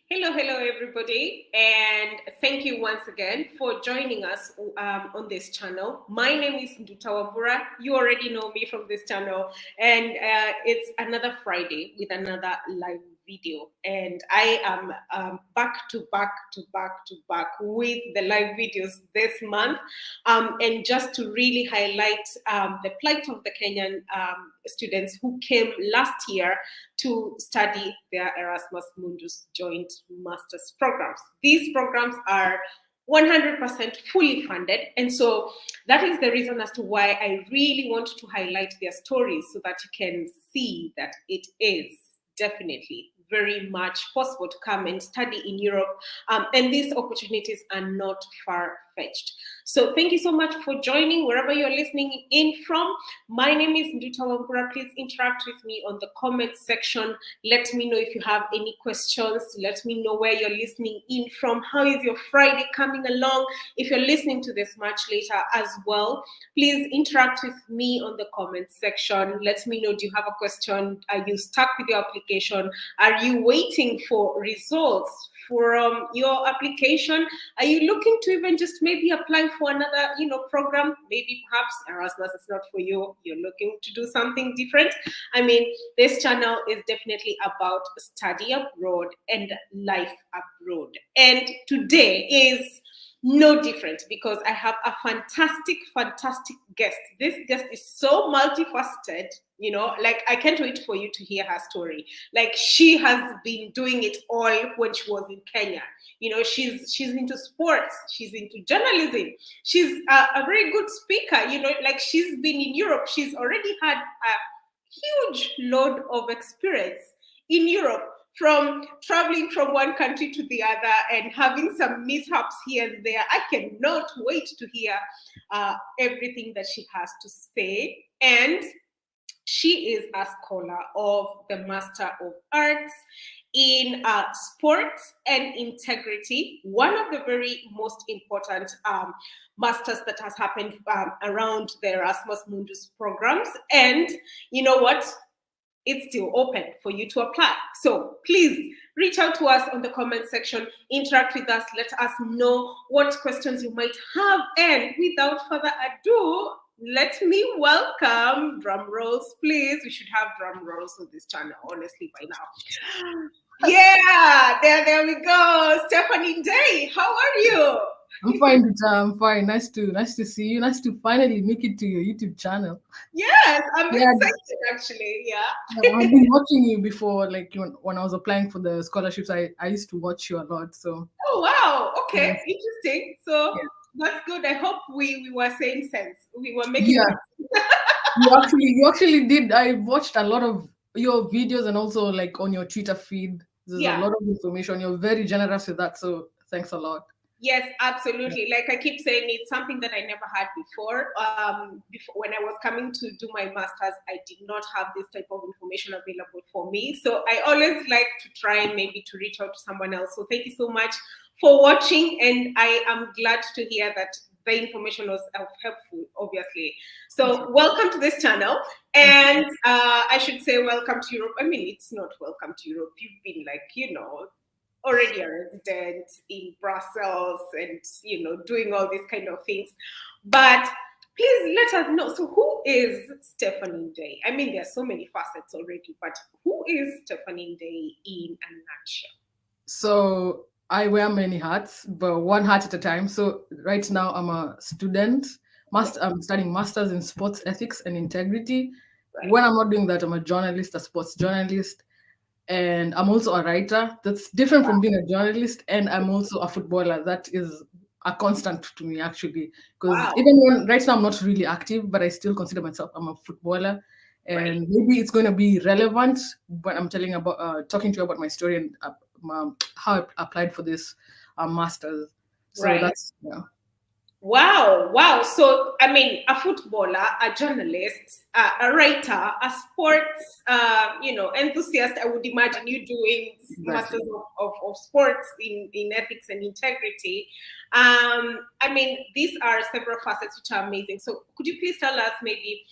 Hello, everybody, and thank you once again for joining us on this channel. My name is Ndutawabura. You already know me from this channel, and it's another Friday with another live video, and I am back to back with the live videos this month, and just to really highlight the plight of the Kenyan students who came last year to study their Erasmus Mundus joint master's programs. These programs are 100% fully funded. And so that is the reason as to why I really want to highlight their stories so that you can see that it is definitely very much possible to come and study in Europe. And these opportunities are not far-fetched. So thank you so much for joining wherever you're listening in from. My name is Ndutawabura. Please interact with me on the comment section. Let me know if you have any questions. Let me know where you're listening in from. How is your Friday coming along? If you're listening to this much later as well, please interact with me on the comment section. Let me know, do you have a question? Are you stuck with your application? Are you waiting for results from your application? Are you looking to even just maybe apply for another, program? Maybe perhaps Erasmus is not for you. You're looking to do something different. I mean, this channel is definitely about study abroad and life abroad. And today is no different because I have a fantastic guest. This guest is so multifaceted, like I can't wait for you to hear her story. Like she has been doing it all when she was in Kenya. She's into sports, she's into journalism, she's a very good speaker, like she's been in Europe, she's already had a huge load of experience in Europe, from traveling from one country to the other and having some mishaps here and there. I cannot wait to hear everything that she has to say. And she is a scholar of the Master of Arts in sports and integrity, one of the very most important masters that has happened around the Erasmus Mundus programs. And you know what? It's still open for you to apply. So please reach out to us on the comment section, interact with us, let us know what questions you might have. And without further ado, let me welcome, drum rolls, please. We should have drum rolls on this channel, honestly, by now. Yeah, there we go. Steffany Ndei, how are you? I'm fine, Rita. I'm fine. Nice to see you. Nice to finally make it to your YouTube channel. Yes, I'm excited actually. Yeah. I've been watching you before, like when I was applying for the scholarships. I used to watch you a lot. So. Oh wow. Okay. Yes. Interesting. So that's good. I hope we were saying sense. We were making. Yeah. you actually did. I watched a lot of your videos and also like on your Twitter feed. There's a lot of information. You're very generous with that. So thanks a lot. Yes, absolutely. Like I keep saying, it's something that I never had before. Before when I was coming to do my master's, I did not have this type of information available for me. So I always like to try maybe to reach out to someone else. So thank you so much for watching. And I am glad to hear that the information was helpful, obviously. So welcome to this channel. And I should say welcome to Europe. I mean, it's not welcome to Europe. You've been like, already a resident in Brussels and, doing all these kind of things. But please let us know. So who is Steffany Ndei? I mean, there are so many facets already, but who is Steffany Ndei in a nutshell? So I wear many hats, but one hat at a time. So right now I'm a student. I'm studying masters in sports ethics and integrity. Right. When I'm not doing that, I'm a journalist, a sports journalist. And I'm also a writer. That's different from being a journalist. And I'm also a footballer. That is a constant to me, actually. Because even when right now I'm not really active, but I still consider myself, I'm a footballer. And maybe it's going to be relevant when I'm talking to you about my story and how I applied for this master's. So that's, Wow. So, I mean, a footballer, a journalist, a writer, a sports, enthusiast, I would imagine you doing masters of sports in ethics and integrity. I mean, these are several facets which are amazing. So could you please tell us maybe,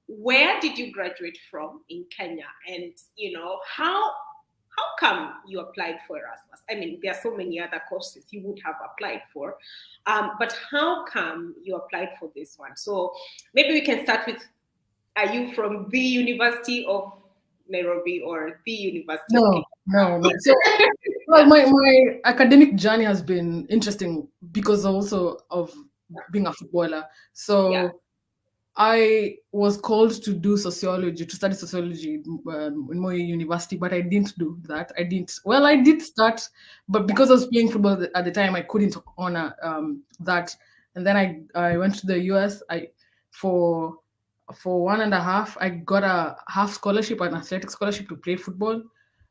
where did you graduate from in Kenya? And, how how come you applied for Erasmus? I mean, there are so many other courses you would have applied for, but how come you applied for this one? So maybe we can start with, are you from the University of Nairobi or the University of Kenya? No. So, well, my academic journey has been interesting because also of being a footballer. So I was called to do sociology, to study sociology in Moi University, but I didn't do that. I did start, but because I was playing football at the time, I couldn't honor that. And then I went to the US. For 1.5, I got a half scholarship, an athletic scholarship to play football.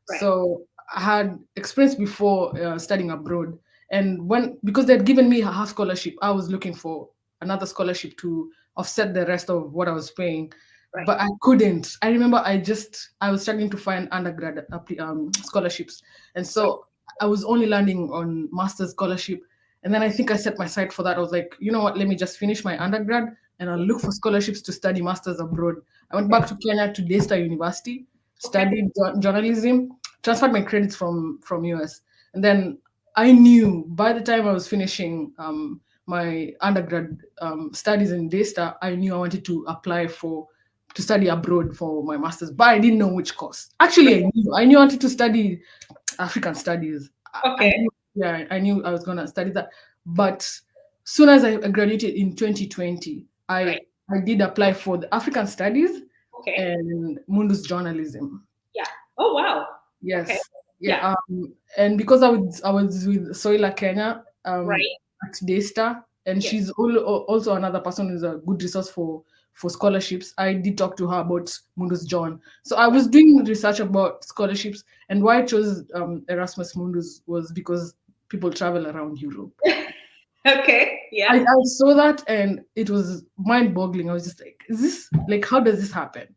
Right. So I had experience before studying abroad, and because they'd given me a half scholarship, I was looking for another scholarship to offset the rest of what I was paying, but I couldn't. I remember I was struggling to find undergrad scholarships, and so I was only landing on master's scholarship. And then I think I set my sight for that. I was like, you know what? Let me just finish my undergrad, and I'll look for scholarships to study masters abroad. I went back to Kenya to Daystar University, studied journalism, transferred my credits from US, and then I knew by the time I was finishing my undergrad studies in Daystar, I knew I wanted to apply to study abroad for my master's, but I didn't know which course. Actually, I knew I wanted to study African studies. Okay. I knew I was going to study that. But soon as I graduated in 2020, I did apply for the African studies and Mundus journalism. Yeah. Oh, wow. Yes. Okay. Yeah. And because I was with Soila Kenya at Daystar, and she's also another person who's a good resource for scholarships. I did talk to her about Mundus John. So I was doing research about scholarships, and why I chose Erasmus Mundus was because people travel around Europe. Okay. Yeah. I saw that, and it was mind-boggling. I was just like, is this, like, how does this happen?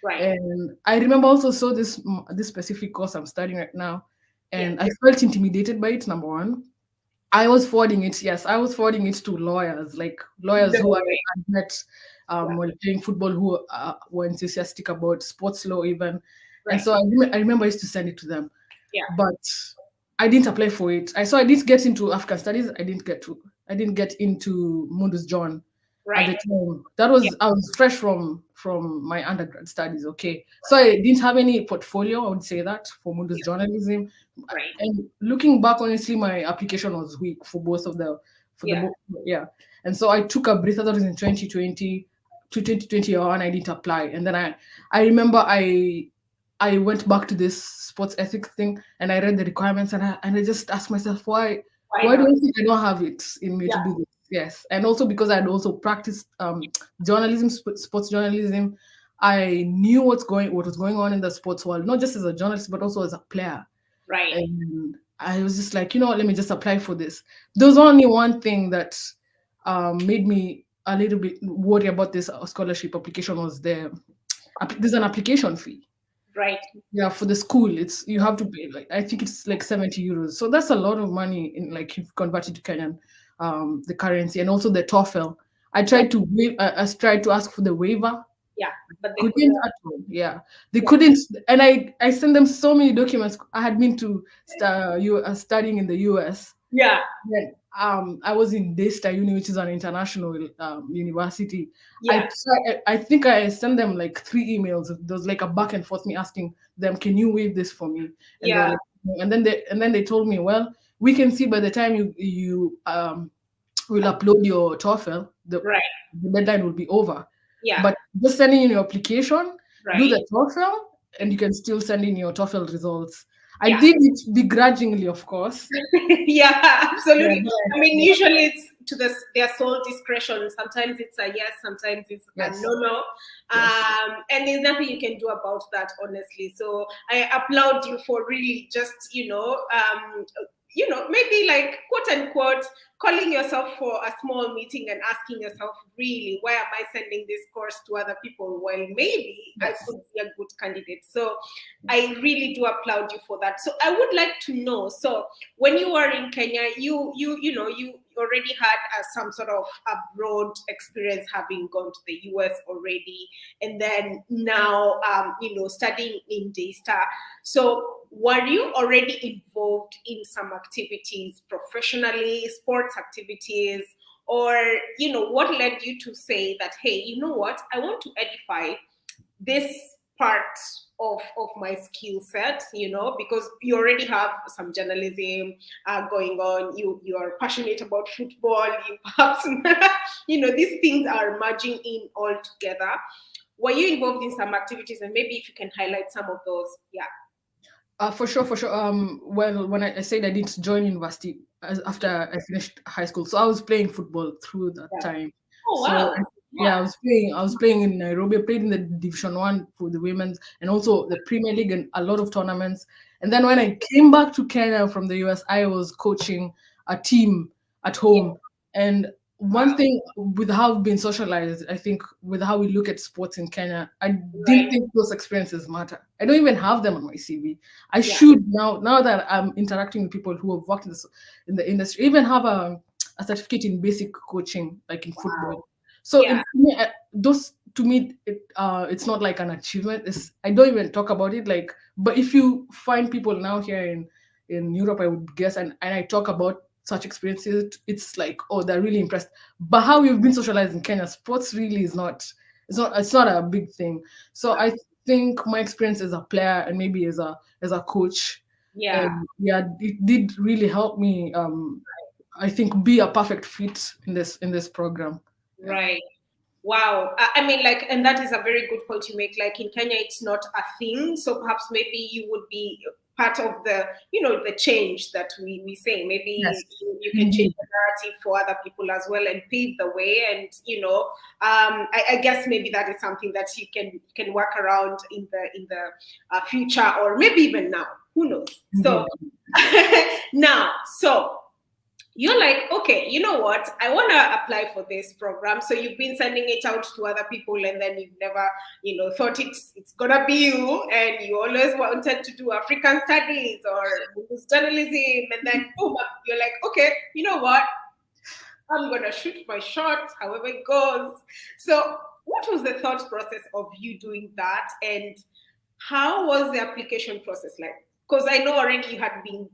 Right. And I remember also saw this specific course I'm studying right now, and I felt intimidated by it. Number one, I was forwarding it to lawyers, who I had met while playing football, who were enthusiastic about sports law even. And so I remember I used to send it to them. Yeah. But I didn't apply for it. I didn't get into African studies. I didn't get into Mundus John at the time. I was fresh from my undergrad studies. Okay, so I didn't have any portfolio. I would say that for Mundus journalism. And looking back, honestly, my application was weak for both of the And so I took a breath. I thought it was in 2020 to 2021. I didn't apply, and then I remember I went back to this sports ethics thing, and I read the requirements, and I just asked myself, why do I think I don't have it in me to do this? Yes, and also because I had also practiced journalism, sports journalism. I knew what was going on in the sports world, not just as a journalist, but also as a player. Right. And I was just like, let me just apply for this. There was only one thing that made me a little bit worried about this scholarship application was there's an application fee. Right. Yeah, for the school, you have to pay, I think it's like 70 euros. So that's a lot of money in, if you convert it to Kenyan, the currency, and also the TOEFL. I tried to ask for the waiver. Yeah, but they couldn't at all. Yeah, they couldn't, and I sent them so many documents. I had been to studying in the US. Yeah. Then I was in Daystar Uni, which is an international university. Yeah. I think I sent them like 3 emails. There was like a back and forth, me asking them, "Can you waive this for me?" And and then they told me, "Well, we can see by the time you will upload your TOEFL, the deadline will be over. Yeah. But just sending in your application, do the TOEFL, and you can still send in your TOEFL results." I did it begrudgingly, of course. Yeah, absolutely. I mean, usually it's to their sole discretion. Sometimes it's a yes, sometimes it's a no. And there's nothing you can do about that, honestly. So I applaud you for really just, maybe like quote unquote, calling yourself for a small meeting and asking yourself, really, why am I sending this course to other people? Well, maybe I could be a good candidate. So I really do applaud you for that. So I would like to know, so when you were in Kenya, you already had some sort of abroad experience, having gone to the US already, and then now, studying in Daystar. So were you already involved in some activities professionally, sports activities, or, what led you to say that, hey, you know what, I want to edify this part of my skill set, because you already have some journalism going on, you are passionate about football, you perhaps, these things are merging in all together. Were you involved in some activities, and maybe if you can highlight some of those? Yeah. For sure, for sure. Well, when I said I didn't join university after I finished high school, so I was playing football through that time. Oh, So wow. yeah, I was playing in Nairobi. I played in the Division 1 for the women's, and also the Premier League and a lot of tournaments. And then when I came back to Kenya from the US, I was coaching a team at home. And one thing with how we've been socialized, I think with how we look at sports in Kenya, I didn't think those experiences matter. I don't even have them on my CV. I should now that I'm interacting with people who have worked in the industry, even have a certificate in basic coaching, like in football. So those, to me, it's not like an achievement. I don't even talk about it. Like, but if you find people now here in Europe, I would guess, and I talk about such experiences, it's like, oh, they're really impressed. But how we've been socialized in Kenya, sports really is not. It's not a big thing. So I think my experience as a player and maybe as a coach, it did really help me. I think be a perfect fit in this program. Right. Wow. I mean, like, and that is a very good point you make. Like in Kenya, it's not a thing. So perhaps maybe you would be part of the, the change that we say. Maybe you can change the narrative for other people as well and pave the way. And, I guess maybe that is something that you can work around in the future, or maybe even now. Who knows? So now, you're like, okay, you know what? I want to apply for this program. So you've been sending it out to other people, and then you've never, thought it's gonna be you, and you always wanted to do African studies or journalism, and then boom, you're like, okay, you know what? I'm gonna shoot my shot, however it goes. So, what was the thought process of you doing that, and how was the application process like? Because I know already you had been,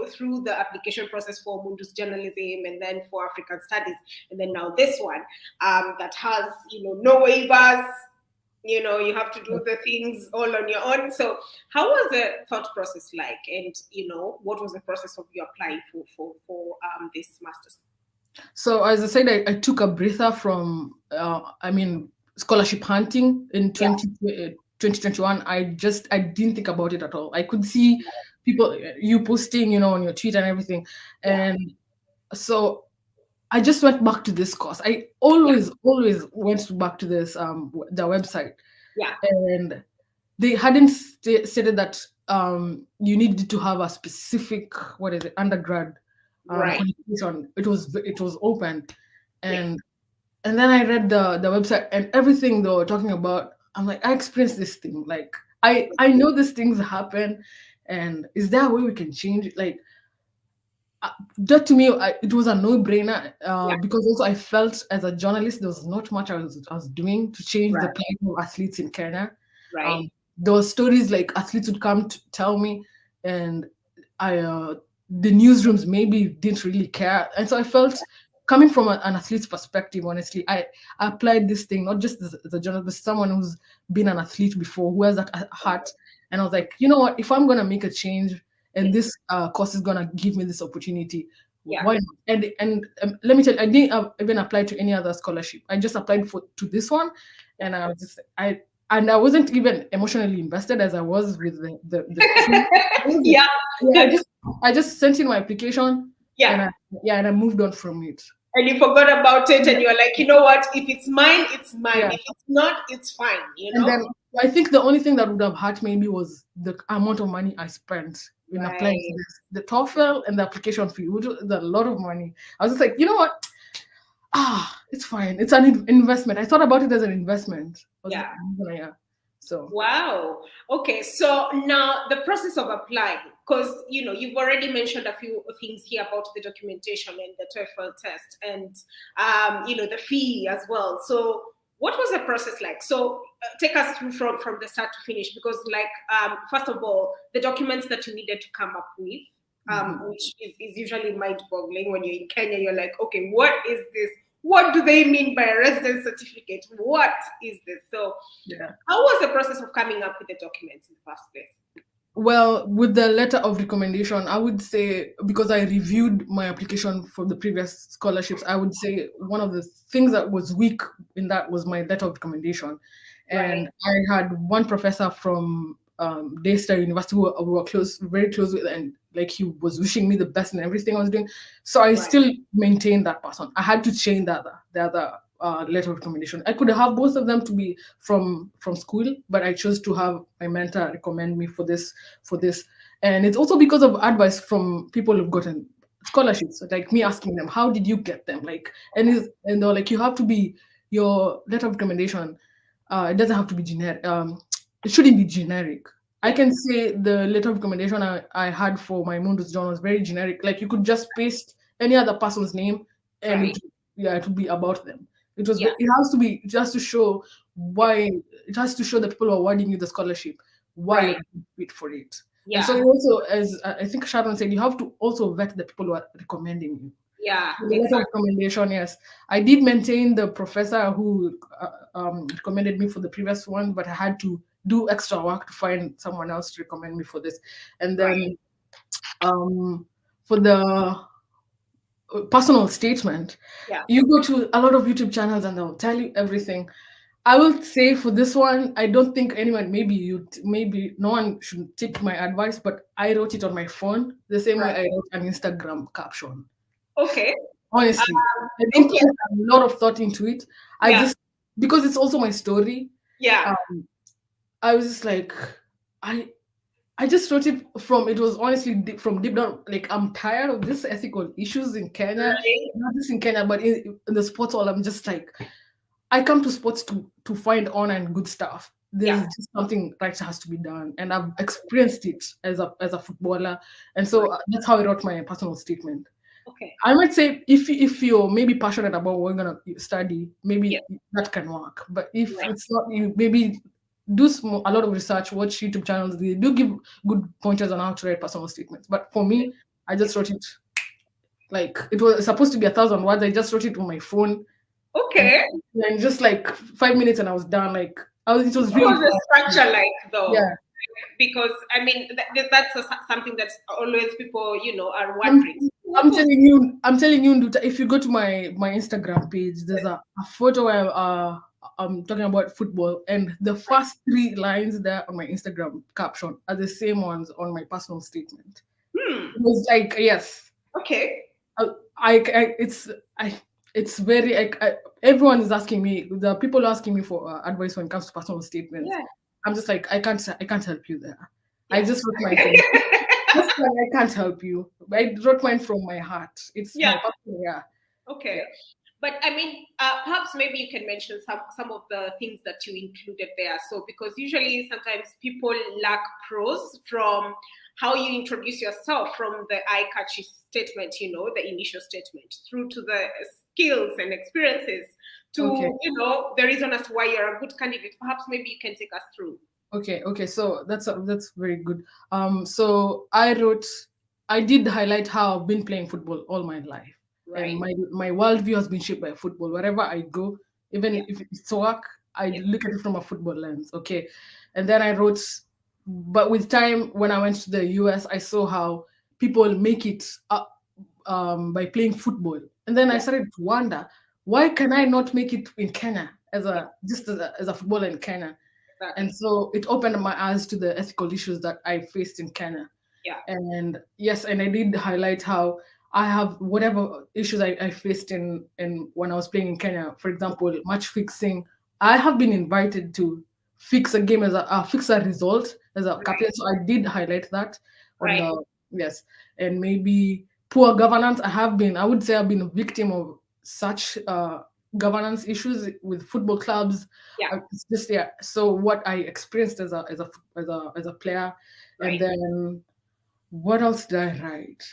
through the application process for Mundus journalism, and then for African studies, and then now this one that has, no waivers. You have to do the things all on your own. So how was the thought process like? And, what was the process of you applying for this master's? So as I said, I took a breather from, scholarship hunting in 2021. I didn't think about it at all. I could see people, you posting, on your tweet and everything. And so I just went back to this course. I always went back to this, the website. Yeah. And they hadn't stated that you needed to have a specific, undergrad qualification. It was open. And then I read the website, and everything they were talking about, I'm like, I experienced this thing. Like, I know these things happen, and is there a way we can change it? Like, that to me, it was a no-brainer because also I felt as a journalist, there was not much I was doing to change the plight of athletes in Kenya. Right. There were stories like athletes would come to tell me, and the newsrooms maybe didn't really care. And so I felt, coming from an athlete's perspective, honestly, I applied this thing, not just as a journalist, but someone who's been an athlete before, who has that heart. And I was like, you know what, if I'm going to make a change, and this course is going to give me this opportunity, why not? And let me tell you, I didn't even apply to any other scholarship. I just applied to this one, and I wasn't even emotionally invested as I was with the I just sent in my application, and I moved on from it. And you forgot about it, and you're like, you know what? If it's mine, it's mine. If it's not, it's fine. And then I think the only thing that would have hurt maybe was the amount of money I spent in applying for this. The TOEFL and the application fee, which was a lot of money. I was just like, you know what? It's fine. It's an investment. I thought about it as an investment. So Wow. Okay. So now the process of applying, because you've already mentioned a few things here about the documentation and the TOEFL test, and the fee as well. So what was the process like? So take us through from the start to finish, because first of all, the documents that you needed to come up with, which is usually mind-boggling when you're in Kenya. You're like, okay, what is this? What do they mean by a residence certificate? What is this? So yeah. how was the process of coming up with the documents in the first place? Well, with the letter of recommendation, I would say, because I reviewed my application for the previous scholarships, I would say one of the things that was weak in that was my letter of recommendation. Right, And I had one professor from Daystar University who we were close, very close with, and like he was wishing me the best in everything I was doing. So I right, still maintained that person. I had to change the other letter of recommendation. I could have both of them to be from school, but I chose to have my mentor recommend me for this. And it's also because of advice from people who've gotten scholarships, like me asking them, how did you get them? Like, and they're like, you have to be your letter of recommendation. It doesn't have to be generic. It shouldn't be generic. I yeah, can say the letter of recommendation I had for my Mundus John was very generic. Like you could just paste any other person's name and right, it would be about them. yeah, It has to be just to show yeah, why it has to show the people who are awarding you the scholarship why you're right, a good fit for it. And so yeah, you also, as I think Sharon said, you have to also vet the people who are recommending you. yeah, So the letter of exactly, recommendation, yes, I did maintain the professor who recommended me for the previous one, but I had to do extra work to find someone else to recommend me for this. And right, then for the personal statement, yeah, you go to a lot of YouTube channels and they'll tell you everything. I will say for this one, I don't think anyone, maybe no one should take my advice, but I wrote it on my phone the same way right. I wrote an Instagram caption. Okay, Honestly, I didn't okay, put a lot of thought into it. I yeah, just, because it's also my story, yeah, um, I was just like, I I just wrote it from, it was honestly from deep down. Like, I'm tired of this ethical issues in Kenya, right, not just in Kenya, but in the sports world. I'm just like, I come to sports to find honor and good stuff. yeah, There's just something right has to be done, and I've experienced it as a footballer, and right, so that's how I wrote my personal statement. okay, I might say if you're maybe passionate about what you're gonna study, yeah, maybe that can work. But if right, it's not, you maybe do a lot of research, watch YouTube channels. They do give good pointers on how to write personal statements. But for me, I yeah, just wrote it like it was supposed to be 1,000 words. I just wrote it on my phone, and okay. just like 5 minutes, and I was done. Like it was What really was the fast. structure like, though? Yeah. Because I mean, that's something that's always people, are I'm, wondering. What I'm was? telling you, Nduta, if you go to my Instagram page, there's a photo where I'm talking about football, and the first three lines there on my Instagram caption are the same ones on my personal statement. Hmm. It was like, yes, Okay. I, I it's very everyone is asking me, the people are asking me for advice when it comes to personal statements. Yeah. I'm just like, I can't help you there. I Yeah. just wrote mine from, that's why I can't help you. I wrote mine from my heart. It's my Yeah. personal, yeah. Okay. Yeah. But I mean, perhaps maybe you can mention some of the things that you included there. So because usually sometimes people lack pros from how you introduce yourself, from the eye-catchy statement, the initial statement, through to the skills and experiences, Okay. to the reason as to why you're a good candidate. Perhaps maybe you can take us through. Okay. So that's very good. So I did highlight how I've been playing football all my life, and Right. my worldview has been shaped by football. Wherever I go, even Yeah. if it's work, I Yeah. look at it from a football lens. Okay, and then I wrote, but with time, when I went to the US, I saw how people make it by playing football, and then I Yeah. started to wonder, why can I not make it in Kenya Yeah. as a footballer in Kenya? And Exactly. so it opened my eyes to the ethical issues that I faced in Kenya. Yeah. And yes, and I did highlight how I have whatever issues I faced in when I was playing in Kenya. For example, match fixing. I have been invited to fix a game as fix a result as a captain. Right. So I did highlight that on Right. the, yes, and maybe poor governance. I would say I've been a victim of such governance issues with football clubs. Yeah. It's just yeah. So what I experienced as a player, and Right. then what else did I write?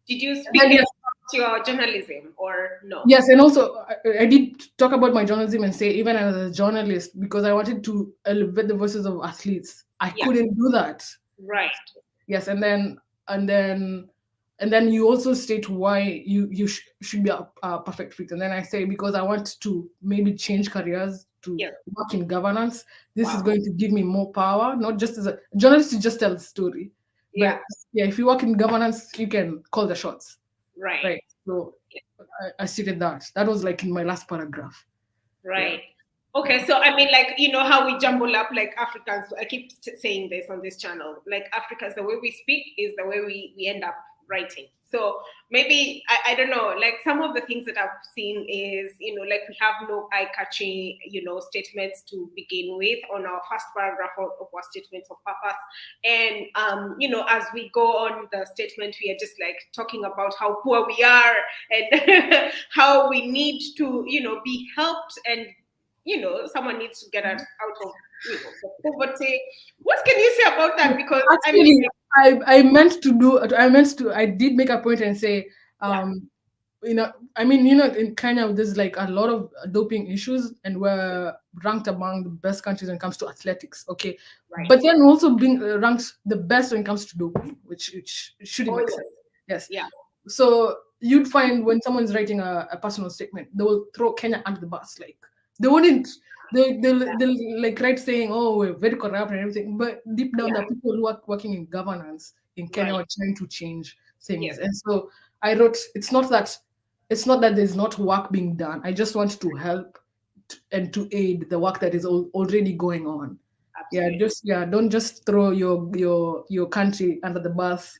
Did you And then speak yes, about your journalism or no? yes, and also I did talk about my journalism and say even as a journalist because I wanted to elevate the voices of athletes. I Yeah. couldn't do that. Right. Yes, and then and then you also state why should be a perfect fit. And then I say because I want to maybe change careers to Yeah. work in governance. This is Wow. going to give me more power, not just as a journalist to just tell the story, Yeah. but yeah, if you work in governance, you can call the shots, Right. right? So I stated that. That was like in my last paragraph. Yeah. Right. Okay, so I mean, like, you know how we jumble up like Africans. I keep saying this on this channel. Like Africans, the way we speak is the way we end up writing. So maybe I don't know. Like some of the things that I've seen is, you know, like we have no eye-catching, you know, statements to begin with on our first paragraph of our statements of purpose. And you know, as we go on the statement, we are just like talking about how poor we are and how we need to, you know, be helped, and you know, someone needs to get us out of, you know, the poverty. What can you say about that? Because I mean, Actually, I meant to do. I did make a point and say, yeah, you know, I mean, you know, in Kenya, there's like a lot of doping issues, and we're ranked among the best countries when it comes to athletics. Okay, right. but then also being ranked the best when it comes to doping, which shouldn't Oh make yes, sense. Yes. yeah, So you'd find when someone's writing a personal statement, they will throw Kenya under the bus. Like they wouldn't. They'll like write saying, "Oh, we're very corrupt and everything," but deep down, yeah, the people who are working in governance in Kenya right, are trying to change things. yes, And so I wrote, it's not that there's not work being done. I just want to help and to aid the work that is already going on. Yeah, absolutely. just yeah, don't just throw your country under the bus.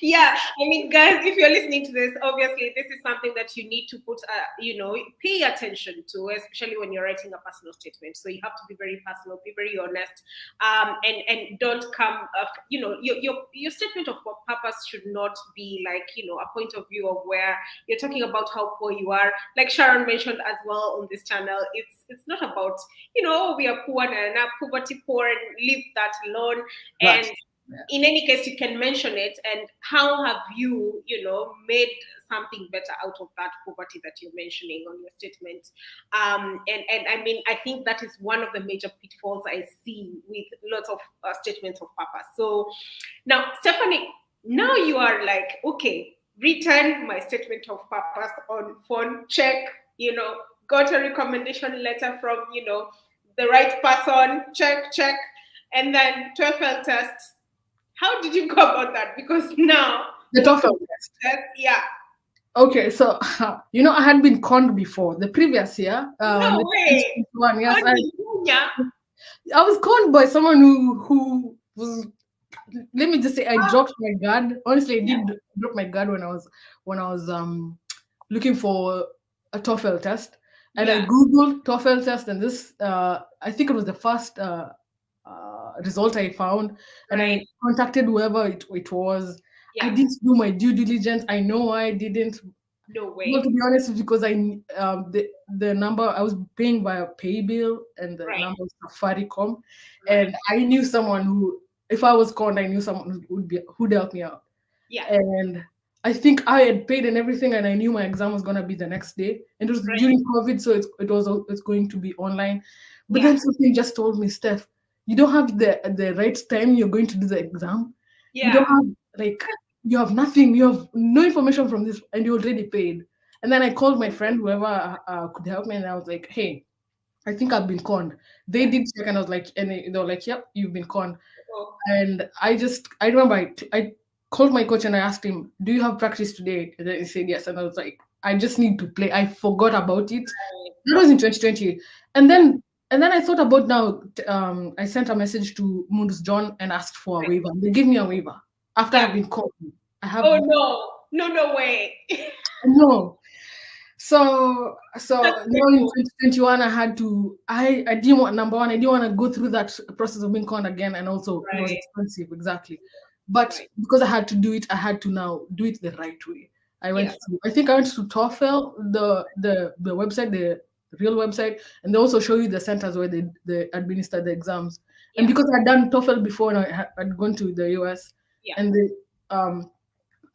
Yeah, I mean, guys, if you're listening to this, obviously this is something that you need to put, you know, pay attention to, especially when you're writing a personal statement. So you have to be very personal, be very honest, and don't come, you know, your statement of purpose should not be like, you know, a point of view of where you're talking about how poor you are. Like Sharon mentioned as well on this channel, it's not about, you know, we are poor and poverty poor and leave that alone. Right. And Yeah. in any case, you can mention it, and how have you, you know, made something better out of that poverty that you're mentioning on your statement. And I mean, I think that is one of the major pitfalls I see with lots of statements of purpose. So now, Steffany, now you are like, okay, written my statement of purpose on phone, check, you know, got a recommendation letter from, you know, the right person, check, and then TOEFL tests. How did you go about that? Because now The the TOEFL test. test, yeah. Okay, so you know, I had been conned before the previous year. No The way. 2021, yes, Hallelujah. I was conned by someone who was. Let me just say, I dropped my guard. Honestly, I Yeah, did drop my guard when I was looking for a TOEFL test, and I yeah, googled TOEFL test, and this I think it was the first result I found, and right. I contacted whoever it was. I Yeah, didn't do my due diligence. I know why I didn't. no Well, way. to be honest, it's because the number I was paying via PayBill and the Right, number was Safaricom, right. and I knew someone who, if I was conned, I knew someone who'd help me out. Yeah, And I think I had paid and everything, and I knew my exam was gonna be the next day, and it was right. during COVID, so it's going to be online. But Yeah, then something just told me, Steph, you don't have the right time you're going to do the exam. You yeah, don't have like you have nothing. You have no information from this, and you already paid. And then I called my friend, whoever could help me, and I was like, "Hey, I think I've been conned." They yeah. did check, and I was like, and they were like, "Yep, you've been conned." Oh, And I remember I called my coach and I asked him, "Do you have practice today?" And then he said yes, and I was like, "I just need to play." I forgot about it. right. That was in 2020, and Yeah, then I thought about now. I sent a message to Mundus John and asked for a right. waiver. They gave me a waiver after Yeah. I've been called. I have Oh no, no way. no. So That's now in painful. 2021, I didn't want, number one, I didn't want to go through that process of being conned again, and also it was Right, expensive, exactly. But right. because I had to do it, I had to now do it the right way. Yeah. I think I went to TOEFL, the website, the real website, and they also show you the centers where they administer the exams. And Yeah. because I'd done TOEFL before and I'd gone to the US, Yeah. and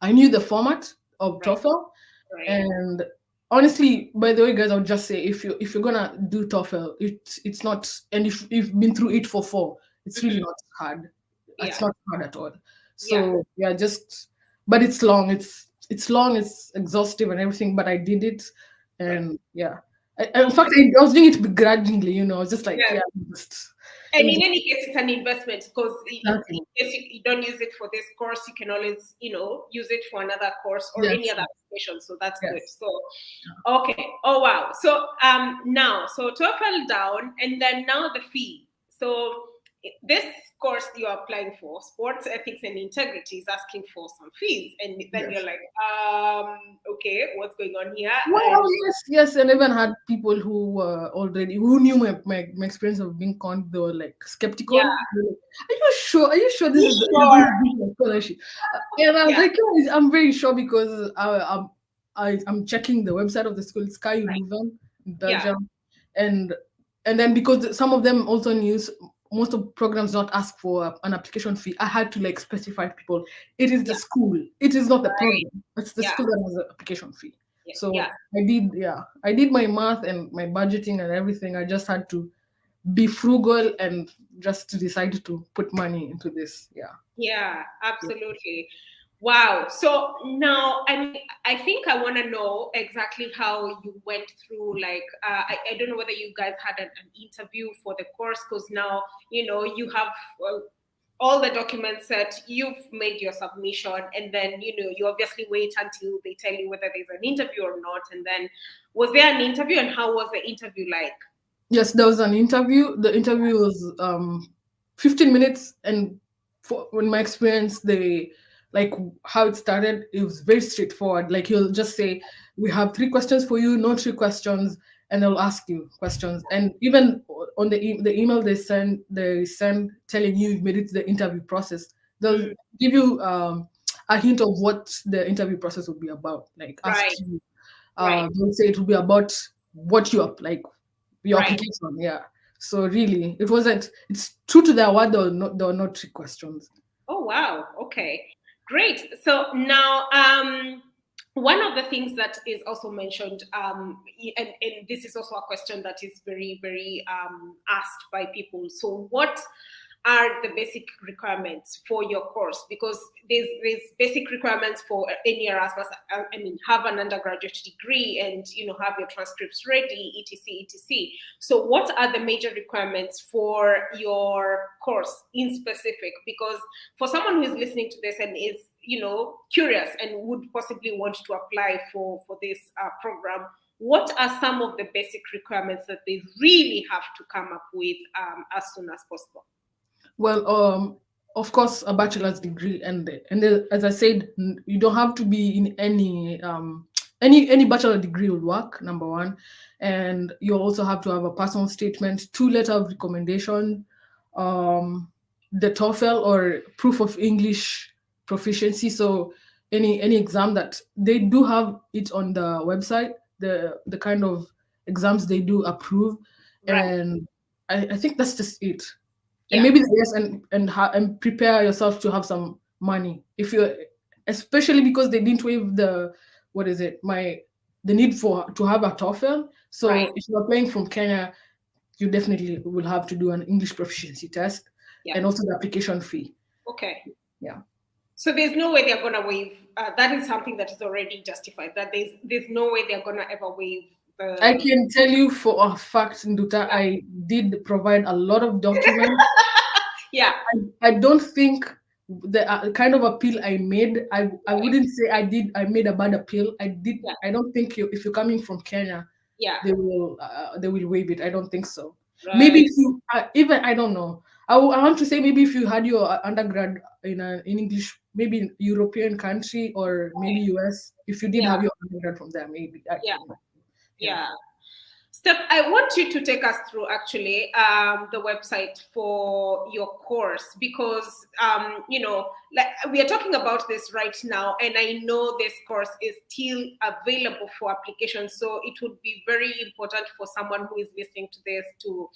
I knew the format of Right. TOEFL. Right. And honestly, by the way, guys, I would just say if you're gonna do TOEFL, it's not, and if you've been through it for 4, it's really Mhm. not hard. It's Yeah. not hard at all. Yeah. So yeah, just but it's long. It's long. It's exhaustive and everything. But I did it, Right. and yeah. In fact, Okay. I was doing it begrudgingly. I was just like, Yeah. yeah, just let And me in just any case, it's an investment because in exactly. case you don't use it for this course, you can always, use it for another course or any Yes, other application. So that's good. yes. So, okay. Oh, wow. So, now, so TOEFL down, and then now the fee. So, this course you're applying for, sports ethics and integrity, is asking for some fees, and then you're Yes. like, okay, what's going on here? Well, And yes, yes, and even had people who were already who knew my experience of being conned. They were like skeptical. yeah, They were like, are you sure? Are you sure this you is you're sure? going to do my scholarship? And I was Yeah, like, yeah, I'm very sure because I'm checking the website of the school, Sky right. Leuven in Yeah, Belgium, and and then because some of them also knew most of programs not ask for an application fee. I had to like specify to people it is the yeah, school, it is not the right. program. It's the Yeah, school that has the application fee. yeah, yeah. So I did my math and my budgeting and everything. I just had to be frugal and just decide to put money into this. Yeah. Yeah, absolutely. Wow. So now, I mean, I think I want to know exactly how you went through. Like, I don't know whether you guys had an interview for the course because now, you have all the documents set, you've made your submission, and then, you obviously wait until they tell you whether there's an interview or not. And then, was there an interview and how was the interview like? Yes, there was an interview. The interview was 15 minutes, and in my experience, they like how it started. It was very straightforward. Like he'll just say, "We have 3 questions for you, no 3 questions," and they'll ask you questions. And even on the email they send telling you you've made it to the interview process. They'll Mm, give you a hint of what the interview process will be about. Like ask right, you, right, they'll say it will be about what you up like your right. application, yeah. So really, it wasn't. It's true to their word. There were not 3 questions. Oh, wow. Okay, great. So now, one of the things that is also mentioned, and this is also a question that is very, very asked by people. So, what are the basic requirements for your course? Because there's basic requirements for any Erasmus. I mean, have an undergraduate degree and have your transcripts ready, etc., etc. So, what are the major requirements for your course in specific? Because for someone who is listening to this and is curious and would possibly want to apply for this program, what are some of the basic requirements that they really have to come up with as soon as possible? Well, of course, a bachelor's degree, and as I said, you don't have to be in any bachelor degree will work. Number one, and you also have to have a personal statement, 2 letter of recommendation, um, the TOEFL or proof of English proficiency. So any exam that they do have it on the website, the kind of exams they do approve, Right. and I think that's just it. And Yeah. maybe yes, and prepare yourself to have some money if you, especially because they didn't waive the what is it my the need for to have a TOEFL. Right. So if you're playing from Kenya, you definitely will have to do an English proficiency test Yeah. and also the application fee. Okay. Yeah. So there's no way they're gonna waive. That is something that is already justified. That there's no way they're gonna ever waive I the. can tell you for a fact, Nduta, I did provide a lot of documents. Yeah. I don't think the kind of appeal I made, I Right. wouldn't say I made a bad appeal. Yeah. I don't think if you're coming from Kenya, Yeah. they will waive it. I don't think so. Maybe Right. if you even I don't know. I want to say maybe if you had your undergrad in English, maybe in European country or maybe US, if you did Yeah. have your undergrad from there, maybe. Yeah. Yeah. Yeah. Steph, I want you to take us through actually the website for your course because like we are talking about this right now, and I know this course is still available for application. So it would be very important for someone who is listening to this to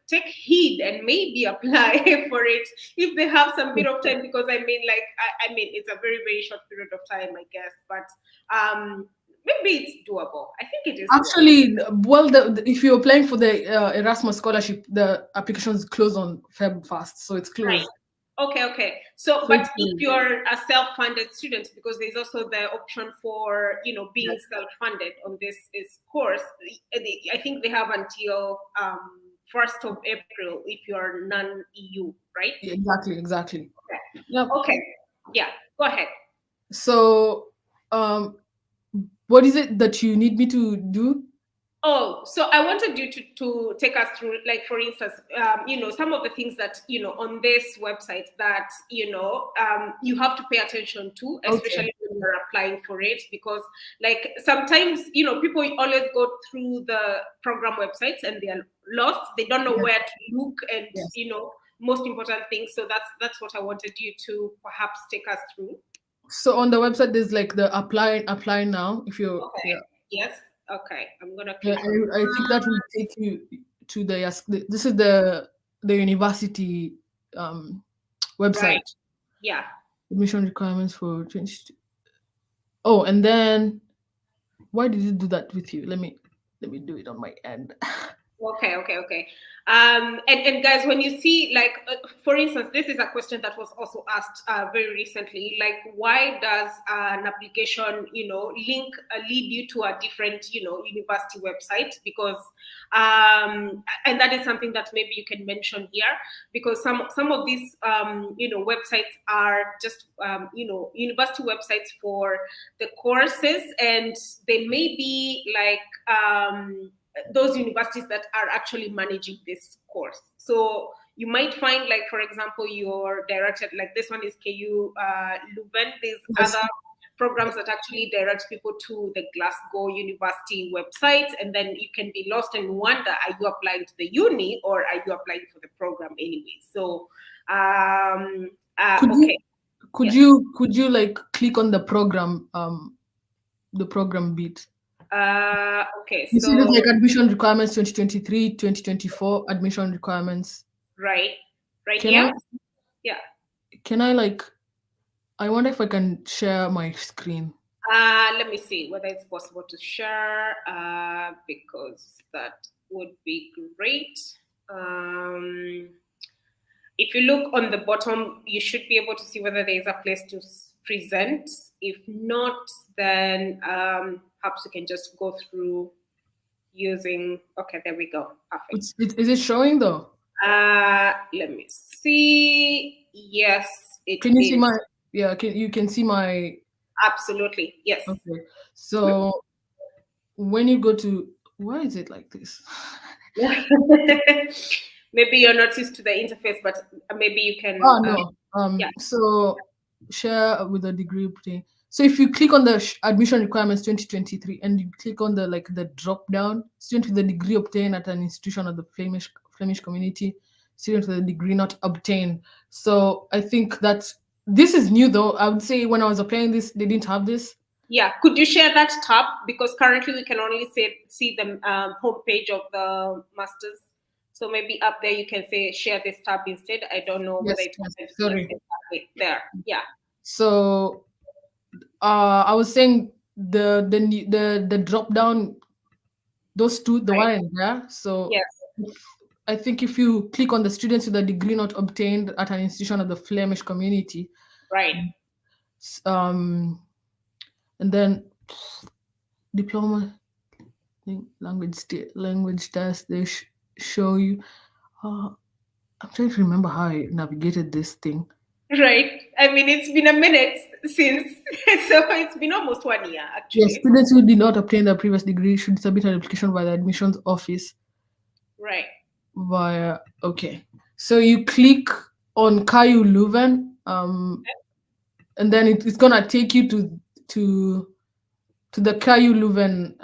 take heed and maybe apply for it if they have some bit of time, because I mean it's a very, very short period of time, I guess, but maybe it's doable. I think it is Actually, well, if you're applying for the Erasmus Scholarship, the applications close on Feb 1st, so it's closed. Right. Okay. So, but if you're a self-funded student, because there's also the option for being self-funded on this course, I think they have until 1st of April if you're non-EU, right? Exactly. Okay. Yep. Okay. Yeah. Go ahead. So, what is it that you need me to do? Oh, so I wanted you to take us through, like, for instance, some of the things that, on this website that, you have to pay attention to, especially when you're applying for it, because like sometimes, people always go through the program websites and they are lost. They don't know where to look and, most important things. So that's what I wanted you to perhaps take us through. So on the website, there's like the apply now. If you're Yes. Okay, I'm gonna click. I think that will take you to this is the university website. Right. Yeah. Admission requirements for 20. Oh, and then why did it do that with you? Let me do it on my end. Okay. And guys, when you see, like, for instance, this is a question that was also asked very recently, like, why does an application, lead you to a different, university website? Because, and that is something that maybe you can mention here, because some of these, websites are just, university websites for the courses, and they may be like, those universities that are actually managing this course. So you might find, like, for example, you're directed, like this one is KU Leuven. There's other programs that actually direct people to the Glasgow University website, and then you can be lost and wonder, are you applying to the uni or are you applying for the program anyway? So could you like click on the program bit? Okay, you see this, like, admission requirements 2023 2024 admission requirements, right can here. Can I, like, I wonder if I can share my screen. Let me see whether it's possible to share, because that would be great. If you look on the bottom, you should be able to see whether there is a place to present. If not, then perhaps you can just go through using, okay, there we go. Perfect. Is it showing though? Let me see. Yes, it can you is. see my, you can see my, absolutely, yes. Okay, so when you go to, why is it like this? Maybe you're not used to the interface, but maybe you can. So share with the degree obtained. So if you click on the admission requirements 2023 and you click on the drop down, student with the degree obtained at an institution of the Flemish community, student with a degree not obtained. So I think this is new though. I would say when I was applying this, they didn't have this. Yeah, could you share that tab? Because currently we can only see the homepage of the masters. So maybe up there you can say share this tab instead. I don't know whether it's sorry. Exactly there. Yeah. So I was saying the drop down, those two, the one in there. So yes. I think if you click on the students with a degree not obtained at an institution of the Flemish community, right. And then diploma, language test, they show you. I'm trying to remember how I navigated this thing. Right. I mean, it's been a minute since, so it's been almost 1 year actually. Yes, students who did not obtain their previous degree should submit an application by the admissions office. Right. Okay. So you click on KU Leuven, and then it's gonna take you to the KU Leuven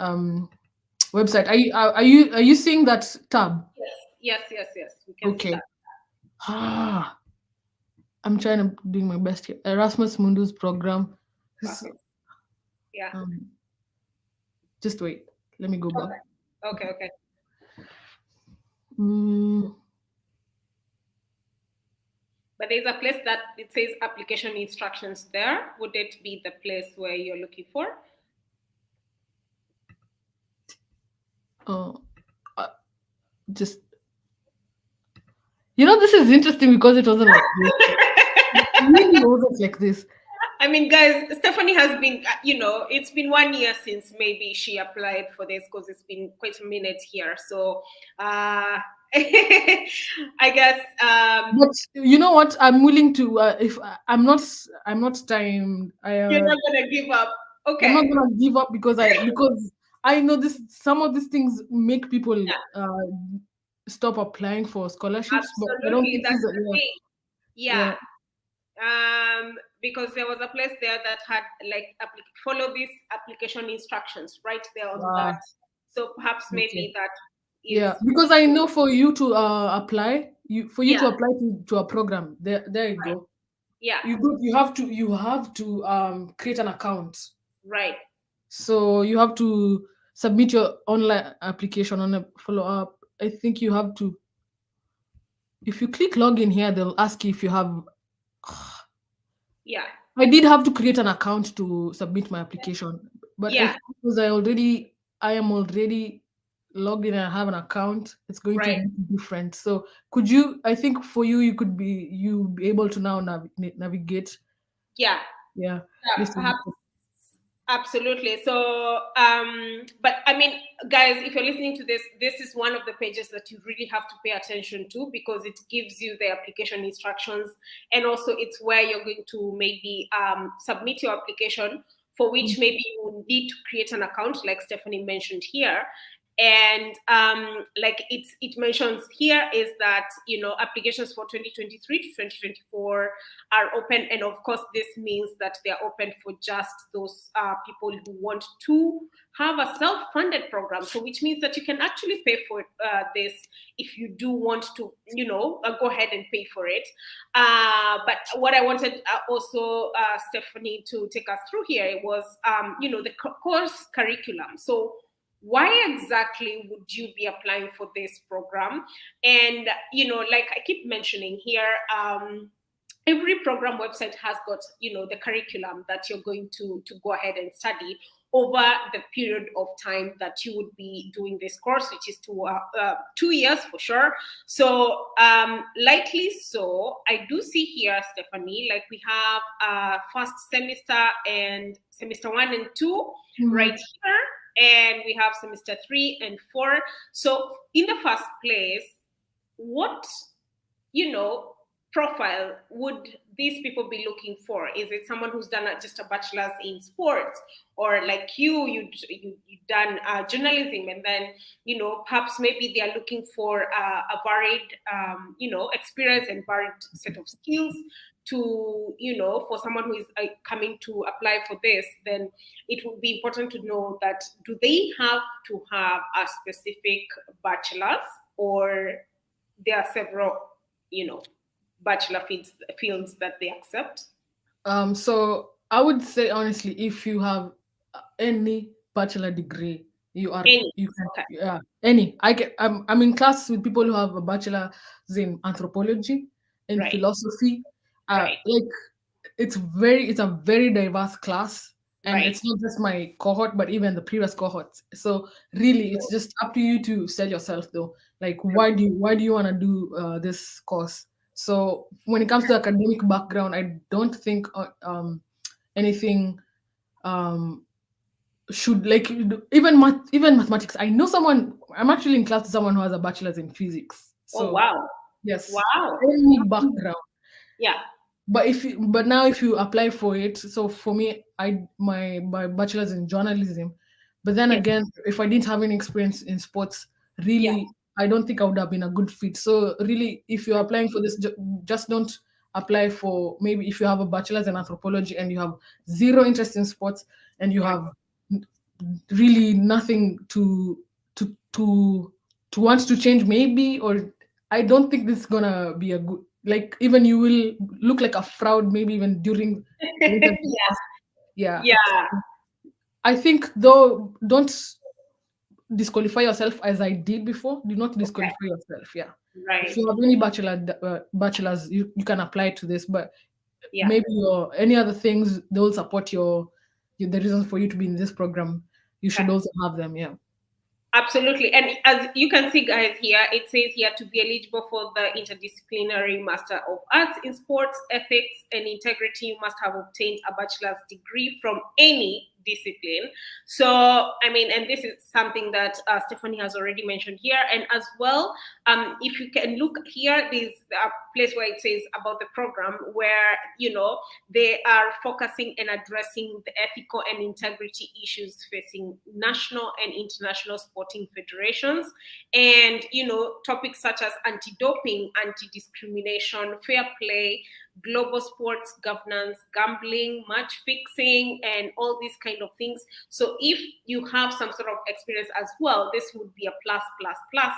website. Are you seeing that tab? Yes. We can see Okay. that. Ah, I'm trying to doing my best here. Erasmus Mundus program. This, Perfect. Yeah. um, just wait. Let me go back. Okay. Mm, But there's a place that it says application instructions there. Would it be the place where you're looking for? uh, uh, just this is interesting because it wasn't like this. It really wasn't like this. I mean, guys, Steffany has been, it's been 1 year since maybe she applied for this because it's been quite a minute here. So, I guess, But you know what? I'm willing to. If I'm not timed. you're not gonna give up. I'm not Okay. gonna give up because I know this. Some of these things make people Yeah, stop applying for scholarships, but I don't absolutely. think That's this. the thing. Yeah, Yeah. Because there was a place there that had like follow these application instructions right there on yeah. that. So perhaps Okay. maybe that is, Yeah, because I know for you to apply, for you yeah, to apply to a program, there you right. go. Yeah, You have to create an account. right. So you have to submit your online application on a follow up. I think you have to. If you click login here, they'll ask you if you have. Yeah, I did have to create an account to submit my application, but I yeah, think because I am already logged in and I have an account, it's going to right. be different. So could you? I think for you, you be able to now navigate. Yeah, Yeah, yeah, this is perhaps. Absolutely. So, but I mean, guys, if you're listening to this, this is one of the pages that you really have to pay attention to because it gives you the application instructions, and also it's where you're going to maybe submit your application, for which maybe you will need to create an account, like Steffany mentioned here. And like it mentions here is that applications for 2023 to 2024 are open, and of course this means that they are open for just those people who want to have a self-funded program, so which means that you can actually pay for this if you do want to go ahead and pay for it. But what I wanted also Steffany to take us through here was the course curriculum. So why exactly would you be applying for this program? And like I keep mentioning here, every program website has got the curriculum that you're going to go ahead and study over the period of time that you would be doing this course, which is 2 years for sure. So likely so I do see here, Steffany, like we have first semester and semester 1 and 2 right Mhm. here, and we have semester 3 and 4. So in the first place, what profile would these people be looking for? Is it someone who's done just a bachelor's in sports, or like you've done journalism, and then perhaps maybe they are looking for a varied experience and varied set of skills to for someone who is coming to apply for this? Then it would be important to know that do they have to have a specific bachelor's, or there are several bachelor fields that they accept? So I would say honestly, if you have any bachelor degree, Any. you can, Okay. yeah, any. I'm in class with people who have a bachelor's in anthropology, in Right. philosophy. Right. Like it's a very diverse class, and Right. it's not just my cohort, but even the previous cohorts. So really, it's True. just up to you to sell yourself, though. Like, True. why do you want to do this course? So when it comes to academic background, I don't think anything um, should like even mathematics. I know someone. I'm actually in class with someone who has a bachelor's in physics. Oh So wow. yes, Wow. any background. Yeah. But now if you apply for it, so for me, my bachelor's in journalism, but then Yeah. again, if I didn't have any experience in sports, Yeah. really, I don't think I would have been a good fit. So really, if you're applying for this, just don't apply for, maybe if you have a bachelor's in anthropology and you have zero interest in sports and you Right. have really nothing to to want to change maybe, or I don't think this is gonna be a good, like, even you will look like a fraud maybe even during the interview Yeah, process. Yeah. yeah, I think though, don't disqualify yourself as I did before. Do not okay, disqualify yourself. Yeah. If right, you have any bachelors, you can apply to this, but yeah. maybe your any other things, they will support the reasons for you to be in this program. You should Okay. also have them. Yeah. Absolutely. And as you can see, guys, here, it says here to be eligible for the interdisciplinary Master of Arts in Sports, Ethics, and Integrity, you must have obtained a bachelor's degree from any discipline. So, I mean, and this is something that Steffany has already mentioned here. And as well, if you can look here, there's a place where it says about the program where, they are focusing and addressing the ethical and integrity issues facing national and international sporting federations, and topics such as anti-doping, anti-discrimination, fair play, global sports governance, gambling, match fixing, and all these kind of things. So if you have some sort of experience as well, this would be a plus plus plus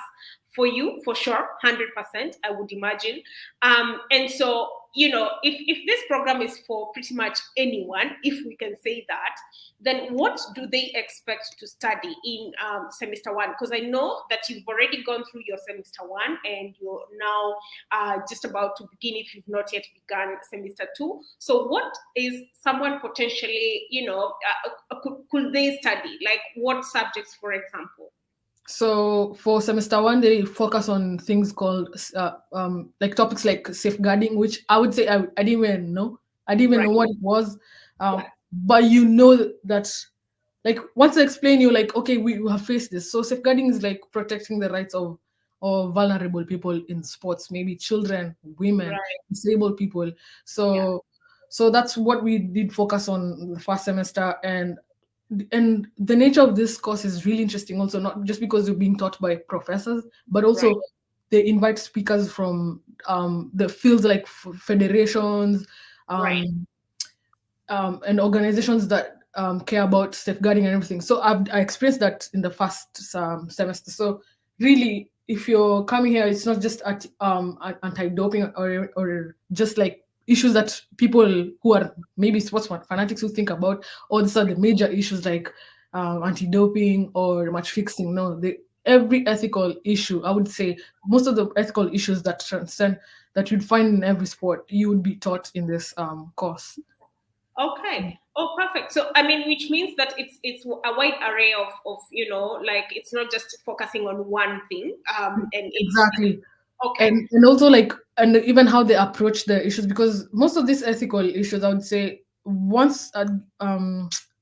for you for sure, 100%, I would imagine. And so, if this program is for pretty much anyone, if we can say that, then what do they expect to study in semester one? Because I know that you've already gone through your semester one and you're now just about to begin, if you've not yet begun semester two. So what is someone potentially, could they study? Like what subjects, for example? So for semester one, they focus on things called like topics like safeguarding, which I would say I didn't even know. I didn't even Right. know what it was. Yeah. But you know that, like, once I explain, you like, okay, we have faced this. So safeguarding is like protecting the rights of vulnerable people in sports, maybe children, women, Right. disabled people. Yeah. So that's what we did focus on the first semester. And the nature of this course is really interesting also, not just because you're being taught by professors, but Right. also they invite speakers from the fields like federations, Right. um, and organizations that care about safeguarding and everything. So I experienced that in the first semester. So really, if you're coming here, it's not just at anti-doping or just like issues that people who are maybe sports fanatics who think about, or these are the major issues like anti-doping or match fixing. No, every ethical issue, I would say most of the ethical issues that transcend, that you'd find in every sport, you would be taught in this course. Okay. Oh, perfect. So, I mean, which means that it's a wide array of like it's not just focusing on one thing. And it's Exactly. okay. And also, like, and even how they approach the issues, because most of these ethical issues, I would say, once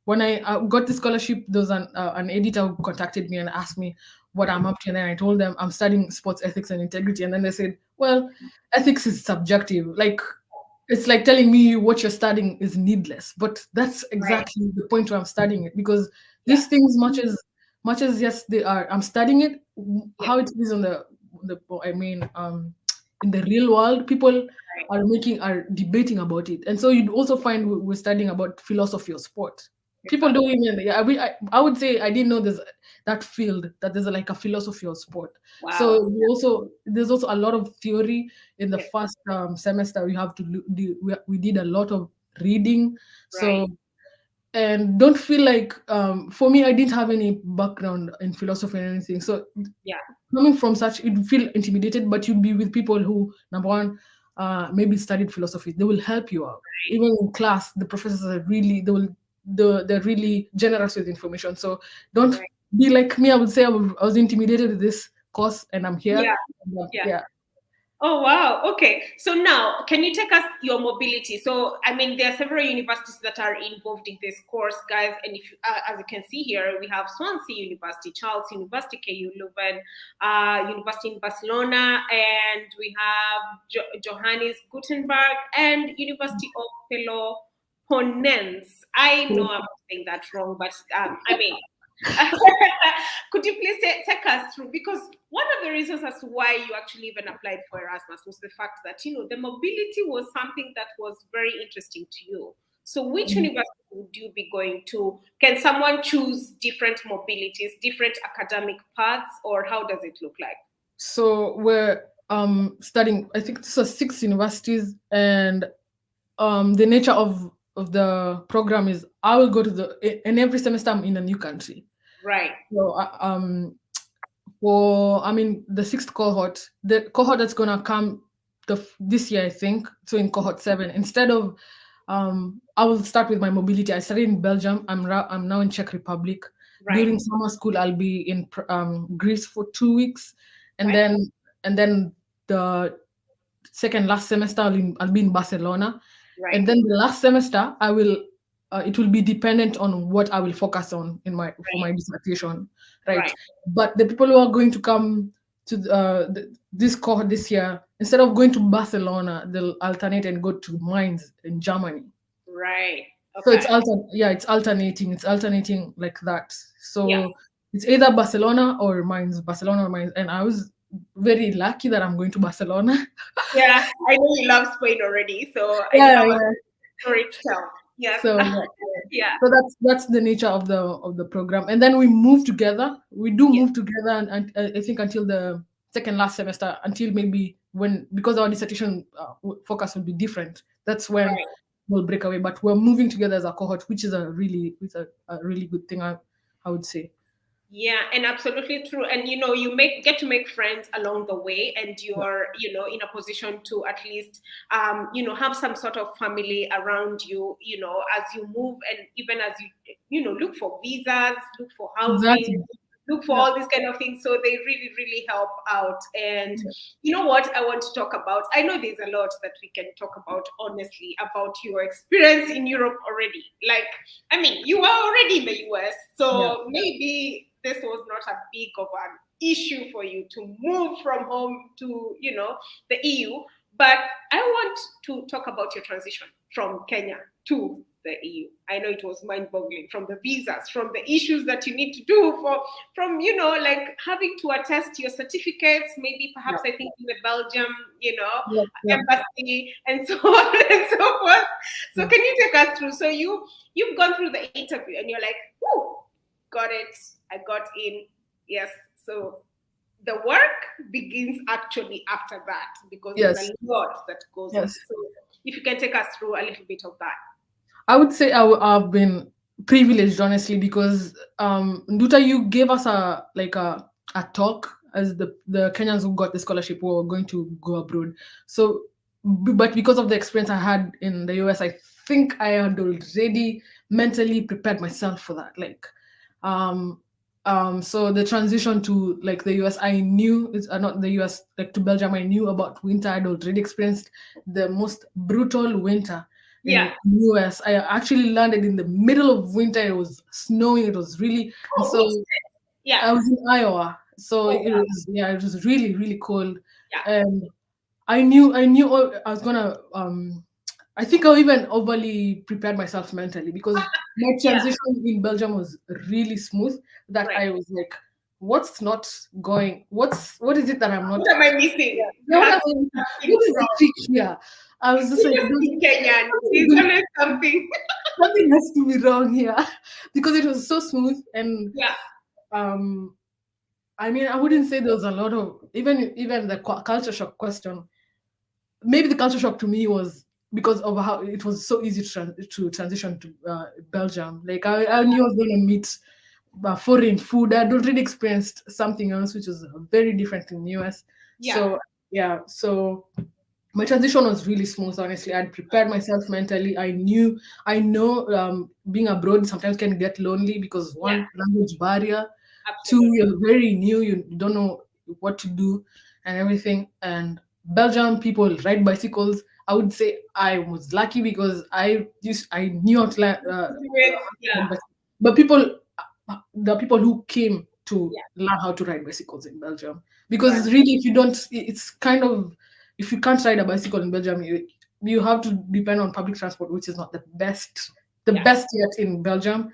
when I got the scholarship, there was an editor who contacted me and asked me what I'm up to, and then I told them I'm studying sports ethics and integrity, and then they said, well, ethics is subjective, like, it's like telling me what you're studying is needless, but that's Right. exactly the point where I'm studying it, because Yeah. these things, much as yes, they are, I'm studying it, Yeah. how it is on the I mean, in the real world, people Right. are debating about it. And so you'd also find we're studying about philosophy of sport. People Exactly. don't even, yeah, I would say I didn't know there's that field, that there's like a philosophy of sport. So Wow. there's also a lot of theory in the Yeah. first semester. We have to we did a lot of reading. Right. So, and don't feel like, for me, I didn't have any background in philosophy or anything, so Yeah. coming from such, you'd feel intimidated, but you'd be with people who, number one, maybe studied philosophy. They will help you out. Even in class, the professors are really, they're really generous with information. So don't Right. be like me. I would say I was intimidated with this course, and I'm here. Yeah. But Yeah. yeah. Oh, wow. Okay. So now, can you take us your mobility? So, I mean, there are several universities that are involved in this course, guys. And if, as you can see here, we have Swansea University, Charles University, KU Leuven, University in Barcelona, and we have Johannes Gutenberg and University of Peloponnese. I know I'm saying that wrong, but I mean, could you please take us through? Because one of the reasons as to why you actually even applied for Erasmus was the fact that the mobility was something that was very interesting to you. So, which university would you be going to? Can someone choose different mobilities, different academic paths, or how does it look like? So we're studying, I think this is 6 universities, and the nature of the program is I will go to and every semester I'm in a new country. Right. So for the sixth cohort, the cohort that's gonna come this year, I think, so in cohort 7, instead of I will start with my mobility. I studied in Belgium. I'm now in Czech Republic. Right. During summer school, I'll be in Greece for 2 weeks, and Right. then the second last semester I'll be in Barcelona, Right. and then the last semester I will it will be dependent on what I will focus on for my dissertation, right? Right. But the people who are going to come to this cohort this year, instead of going to Barcelona, they'll alternate and go to Mainz in Germany. Right. So Okay. it's alternating like that. So Yeah. it's either Barcelona or Mainz, and I was very lucky that I'm going to Barcelona. Yeah, I know you love Spain already, so I Yeah, have a yeah. story to tell. Yes. So Yeah. so that's the nature of the program, and then we move together. We do Yes. move together, and I think until the second last semester, until maybe because our dissertation focus will be different. That's when Right. we'll break away. But we're moving together as a cohort, which is a really good thing. I would say. Yeah, and absolutely true. And you get to make friends along the way, and you're in a position to at least have some sort of family around you, as you move, and even as you look for visas, look for housing, Exactly. look for Yeah. all these kind of things. So they really, really help out. And Yeah. you know what I want to talk about? I know there's a lot that we can talk about, honestly, about your experience in Europe already. Like, I mean, you are already in the US, so maybe this was not a big of an issue for you to move from home to the EU. But I want to talk about your transition from Kenya to the EU. I know it was mind-boggling, from the visas, from the issues that you need to do from like having to attest your certificates, maybe perhaps I think in the Belgium, embassy, and so on and so forth. So can you take us through? So you've gone through the interview and you're like, whoo, got it, I got in. Yes. So the work begins actually after that, because there's a lot that goes on. So if you can take us through a little bit of that. I would say I've been privileged, honestly, because Nduta, you gave us a talk as the Kenyans who got the scholarship who were going to go abroad. So, but because of the experience I had in the US, I think I had already mentally prepared myself for that. So the transition to the US, I knew it's not the US, to Belgium. I knew about winter. I'd already experienced the most brutal winter in US. I actually landed in the middle of winter. It was snowing. It was really I was in Iowa. So it was really, really cold. And I knew I was gonna I think I even overly prepared myself mentally, because my transition in Belgium was really smooth, that I was like, what's not going? What is it that I'm not? What am I missing? What is the trick here? I was just like, Kenyan. There's something. Something has to be wrong here, because it was so smooth. And I mean, I wouldn't say there was a lot of even the culture shock question. Maybe the culture shock to me was because of how it was so easy to transition to Belgium. Like I knew I was going to meet foreign food. I'd already experienced something else, which was very different in the US. So my transition was really smooth. Honestly, I'd prepared myself mentally. I know being abroad sometimes can get lonely, because one, language barrier. Absolutely. 2, you're very new. You don't know what to do and everything. And Belgium people ride bicycles. I would say I was lucky, because I knew how to but the people who came to learn how to ride bicycles in Belgium, because really, if you don't, it's kind of, if you can't ride a bicycle in Belgium, you have to depend on public transport, which is not the best yet in Belgium.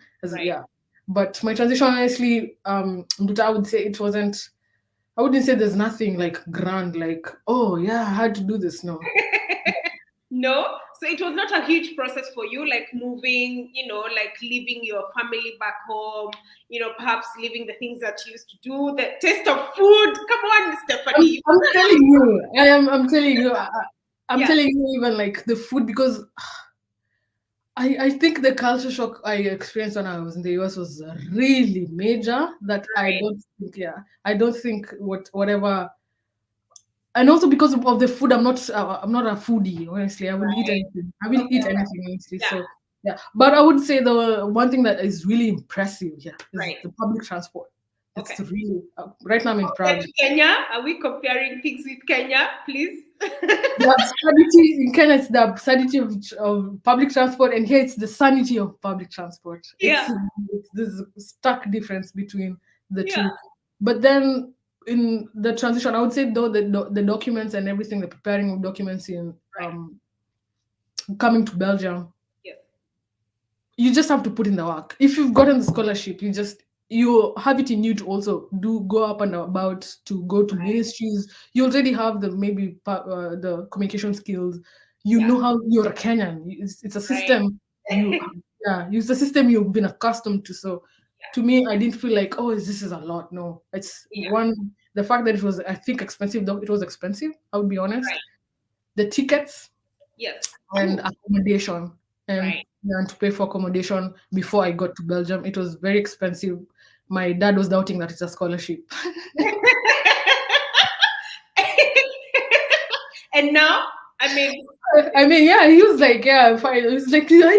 But my transition, honestly, I would say it wasn't. I wouldn't say there's nothing like grand, like, oh yeah, I had to do this. No. No. So it was not a huge process for you, like moving, like leaving your family back home, perhaps leaving the things that you used to do, the taste of food. Come on, Steffany. I'm telling you, I'm telling you, I'm Yeah, telling you, even like the food, because I think the culture shock I experienced when I was in the US was really major. That I right, don't think, I don't think whatever, and also because of the food, I'm not a foodie. Honestly, I would eat right. anything. I will eat Okay, anything, honestly. yeah, So yeah, but I would say the one thing that is really impressive, is right. the public transport. Okay. It's really right now I'm in Compared proud. to Kenya, are we comparing things with Kenya, please? The absurdity in Kenya is the absurdity of public transport, and here it's the sanity of public transport. Yeah, It's this stark difference between the yeah, two. But then in the transition, I would say though the documents and everything, the preparing of documents in right. coming to Belgium, Yes, you just have to put in the work. If you've gotten the scholarship, you have it in you to also do go up and about, to go to right. ministries. You already have the the communication skills. You Yeah, know how you're a Kenyan. It's a right. system you use the system you've been accustomed to. So to me, I didn't feel like, oh, this is a lot. No, it's Yeah, one, the fact that it was, I think, expensive. Though it was expensive, I would be honest. right. The tickets Yes. and Ooh, accommodation, right. and to pay for accommodation before I got to Belgium. It was very expensive. My dad was doubting that it's a scholarship. And now, I mean, I mean, yeah, he was like, yeah, fine. He was like, are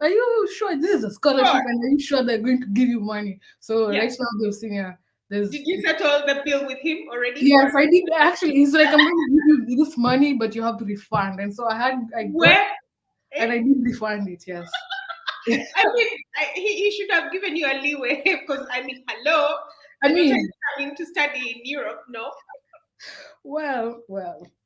you sure this is a scholarship, sure. and are you sure they're going to give you money? So Yeah. right now they've seen, there's, Did you settle the bill with him already, or yes, I did actually. He's like, I'm going to give you this money, but you have to refund. And so I got, where? and I did refund it. Yes. I mean, he should have given you a leeway because, I mean, hello, I the daughter is mean, coming to study in Europe, no? well.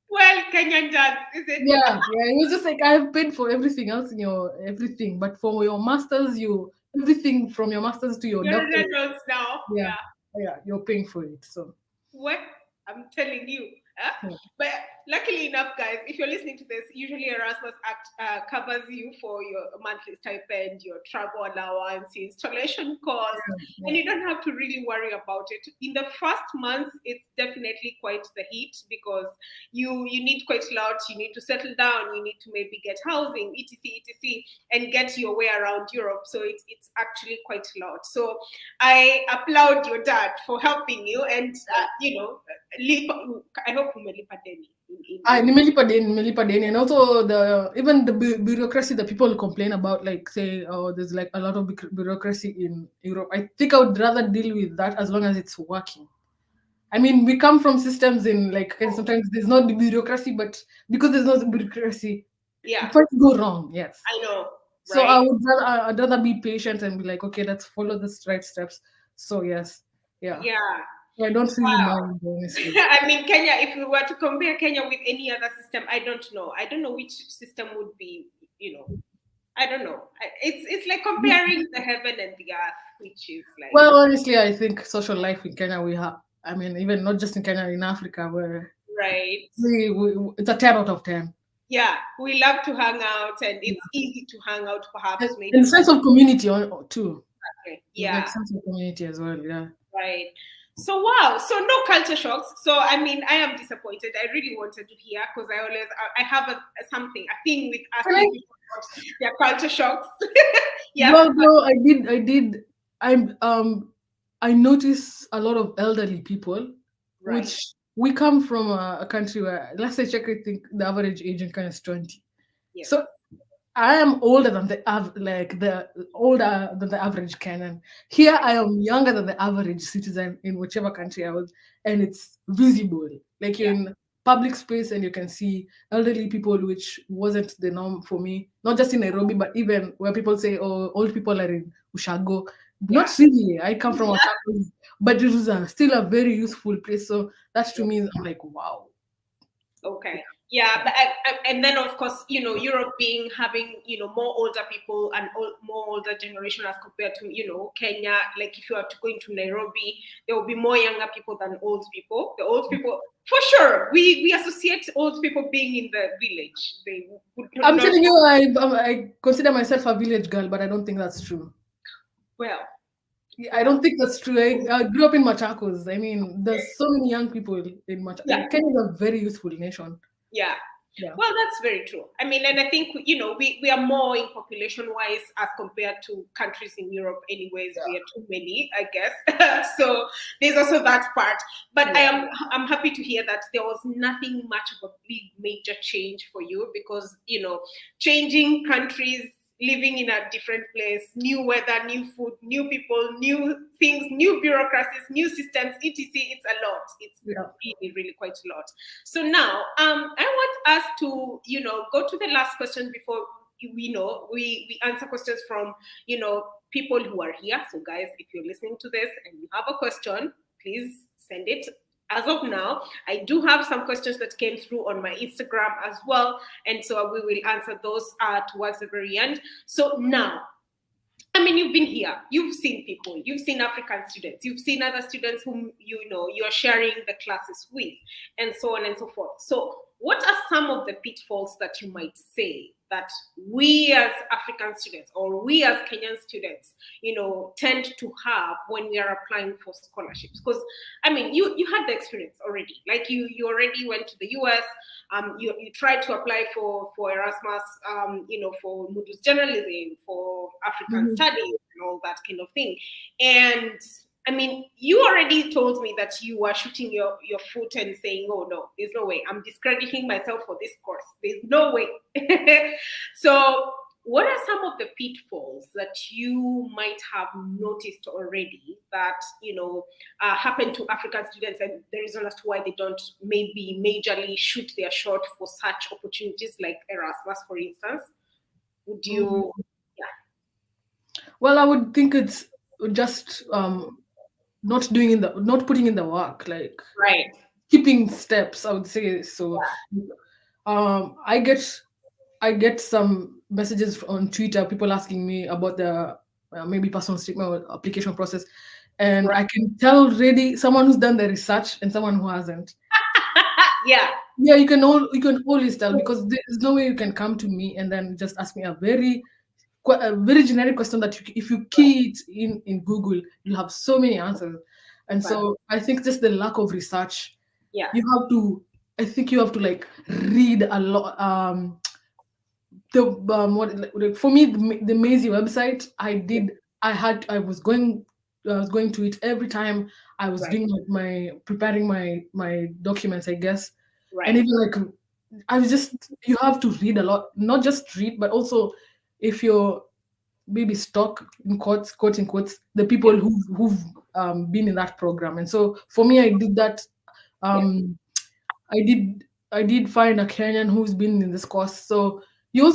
Well, Kenyan dads, is it? Yeah. It was just like, I've paid for everything else in your everything, but for your masters, you everything from your masters to your You're doctor, an adults now. yeah, Yeah. you're paying for it. So What? I'm telling you. Huh? yeah. But luckily enough, guys, if you're listening to this, usually Erasmus Act covers you for your monthly stipend, your travel allowance, your installation cost, Yeah. and you don't have to really worry about it. In the first month, it's definitely quite the heat because you need quite a lot. You need to settle down. You need to maybe get housing, etc., and get your way around Europe. So it's actually quite a lot. So I applaud your dad for helping you, and I hope umelipa deni. Nimelipa deni, and also even the bureaucracy that people complain about, like say, oh, there's like a lot of bureaucracy in Europe. I think I would rather deal with that as long as it's working. I mean, we come from systems in like, and sometimes there's not the bureaucracy, but because there's no bureaucracy, Yeah, things go wrong. Yes. I know, So right? I'd rather be patient and be like, okay, let's follow the right steps. So yes, yeah. Yeah. So I don't really Wow. mind, honestly. I mean, Kenya, if we were to compare Kenya with any other system, I don't know. I don't know which system would be, I don't know. It's like comparing the heaven and the earth, which is like, Well, honestly, I think social life in Kenya, we have. I mean, even not just in Kenya, in Africa, where right. it's a 10 out of 10. Yeah, we love to hang out, and it's easy to hang out, perhaps, maybe. And sense of community too. Like Yeah, sense of community as well. Yeah. right. So wow, so no culture shocks. So I mean, I am disappointed. I really wanted to hear because I have a thing with Can I? asking people about their culture shocks. Yeah, Well, no, I did. I notice a lot of elderly people, right. which we come from a country where, let's say, Czech, I think the average age in Kenya is 20. Yes. So I am older than the older than the average Kenyan. Here I am younger than the average citizen in whichever country I was, and it's visible. Like you're Yeah. in public space and you can see elderly people, which wasn't the norm for me. Not just in Nairobi, but even where people say, "Oh, old people are in Ushago." Yeah. Not really. I come from a campus, but it was still a very useful place. So that to me, I'm like, wow. Okay. Yeah, but and then of course, Europe being having more older people and more older generation as compared to Kenya. Like if you are to go into Nairobi, there will be more younger people than old people. The old people, for sure, we associate old people being in the village. They would I'm not. telling you, I consider myself a village girl, but I don't think that's true. Well, I don't think that's true. I grew up in Machakos. I mean, there's so many young people in Machakos. yeah. Kenya is a very youthful nation. Yeah. Yeah. Well, that's very true. I mean, and I think, we are more in population wise as compared to countries in Europe anyways. Yeah. We are too many, I guess. So there's also that part. But Yeah. I'm happy to hear that there was nothing much of a big major change for you because, changing countries, living in a different place, new weather, new food, new people, new things, new bureaucracies, new systems, etc. It's a lot. It's really, really quite a lot. So now, I want us to, go to the last question before we answer questions from, people who are here. So guys, if you're listening to this and you have a question, please send it. As of now, I do have some questions that came through on my Instagram as well. And so we will answer those towards the very end. So now, I mean, you've been here, you've seen people, you've seen African students, you've seen other students whom you're sharing the classes with, and so on and so forth. So what are some of the pitfalls that you might say that we as African students or we as Kenyan students, tend to have when we are applying for scholarships? Because I mean, you had the experience already. Like you already went to the US. You tried to apply for Erasmus, for Moodle's journalism, for African studies, and all that kind of thing. And I mean, you already told me that you were shooting your foot and saying, "Oh no, there's no way. I'm discrediting myself for this course. There's no way." So, what are some of the pitfalls that you might have noticed already that happen to African students, and the reason as to why they don't maybe majorly shoot their shot for such opportunities like Erasmus, for instance? Would you? Well, I would think it's just not putting in the work, like Right. keeping steps, I would say. So I get some messages on Twitter, people asking me about the maybe personal statement or application process, and I can tell already someone who's done the research and someone who hasn't. Yeah. Yeah, you can always tell, because there's no way you can come to me and then just ask me a very generic question that if you key it in Google, you'll have so many answers. And so I think just the lack of research. Yeah. I think you have to like read a lot. For me, the MAiSI website, I was going to it every time I was doing preparing my documents, I guess. Right. And even like you have to read a lot, not just read, but also if you're maybe stuck in quoting quotes, the people who've been in that program. And so for me, I did that. I did find a Kenyan who's been in this course. So you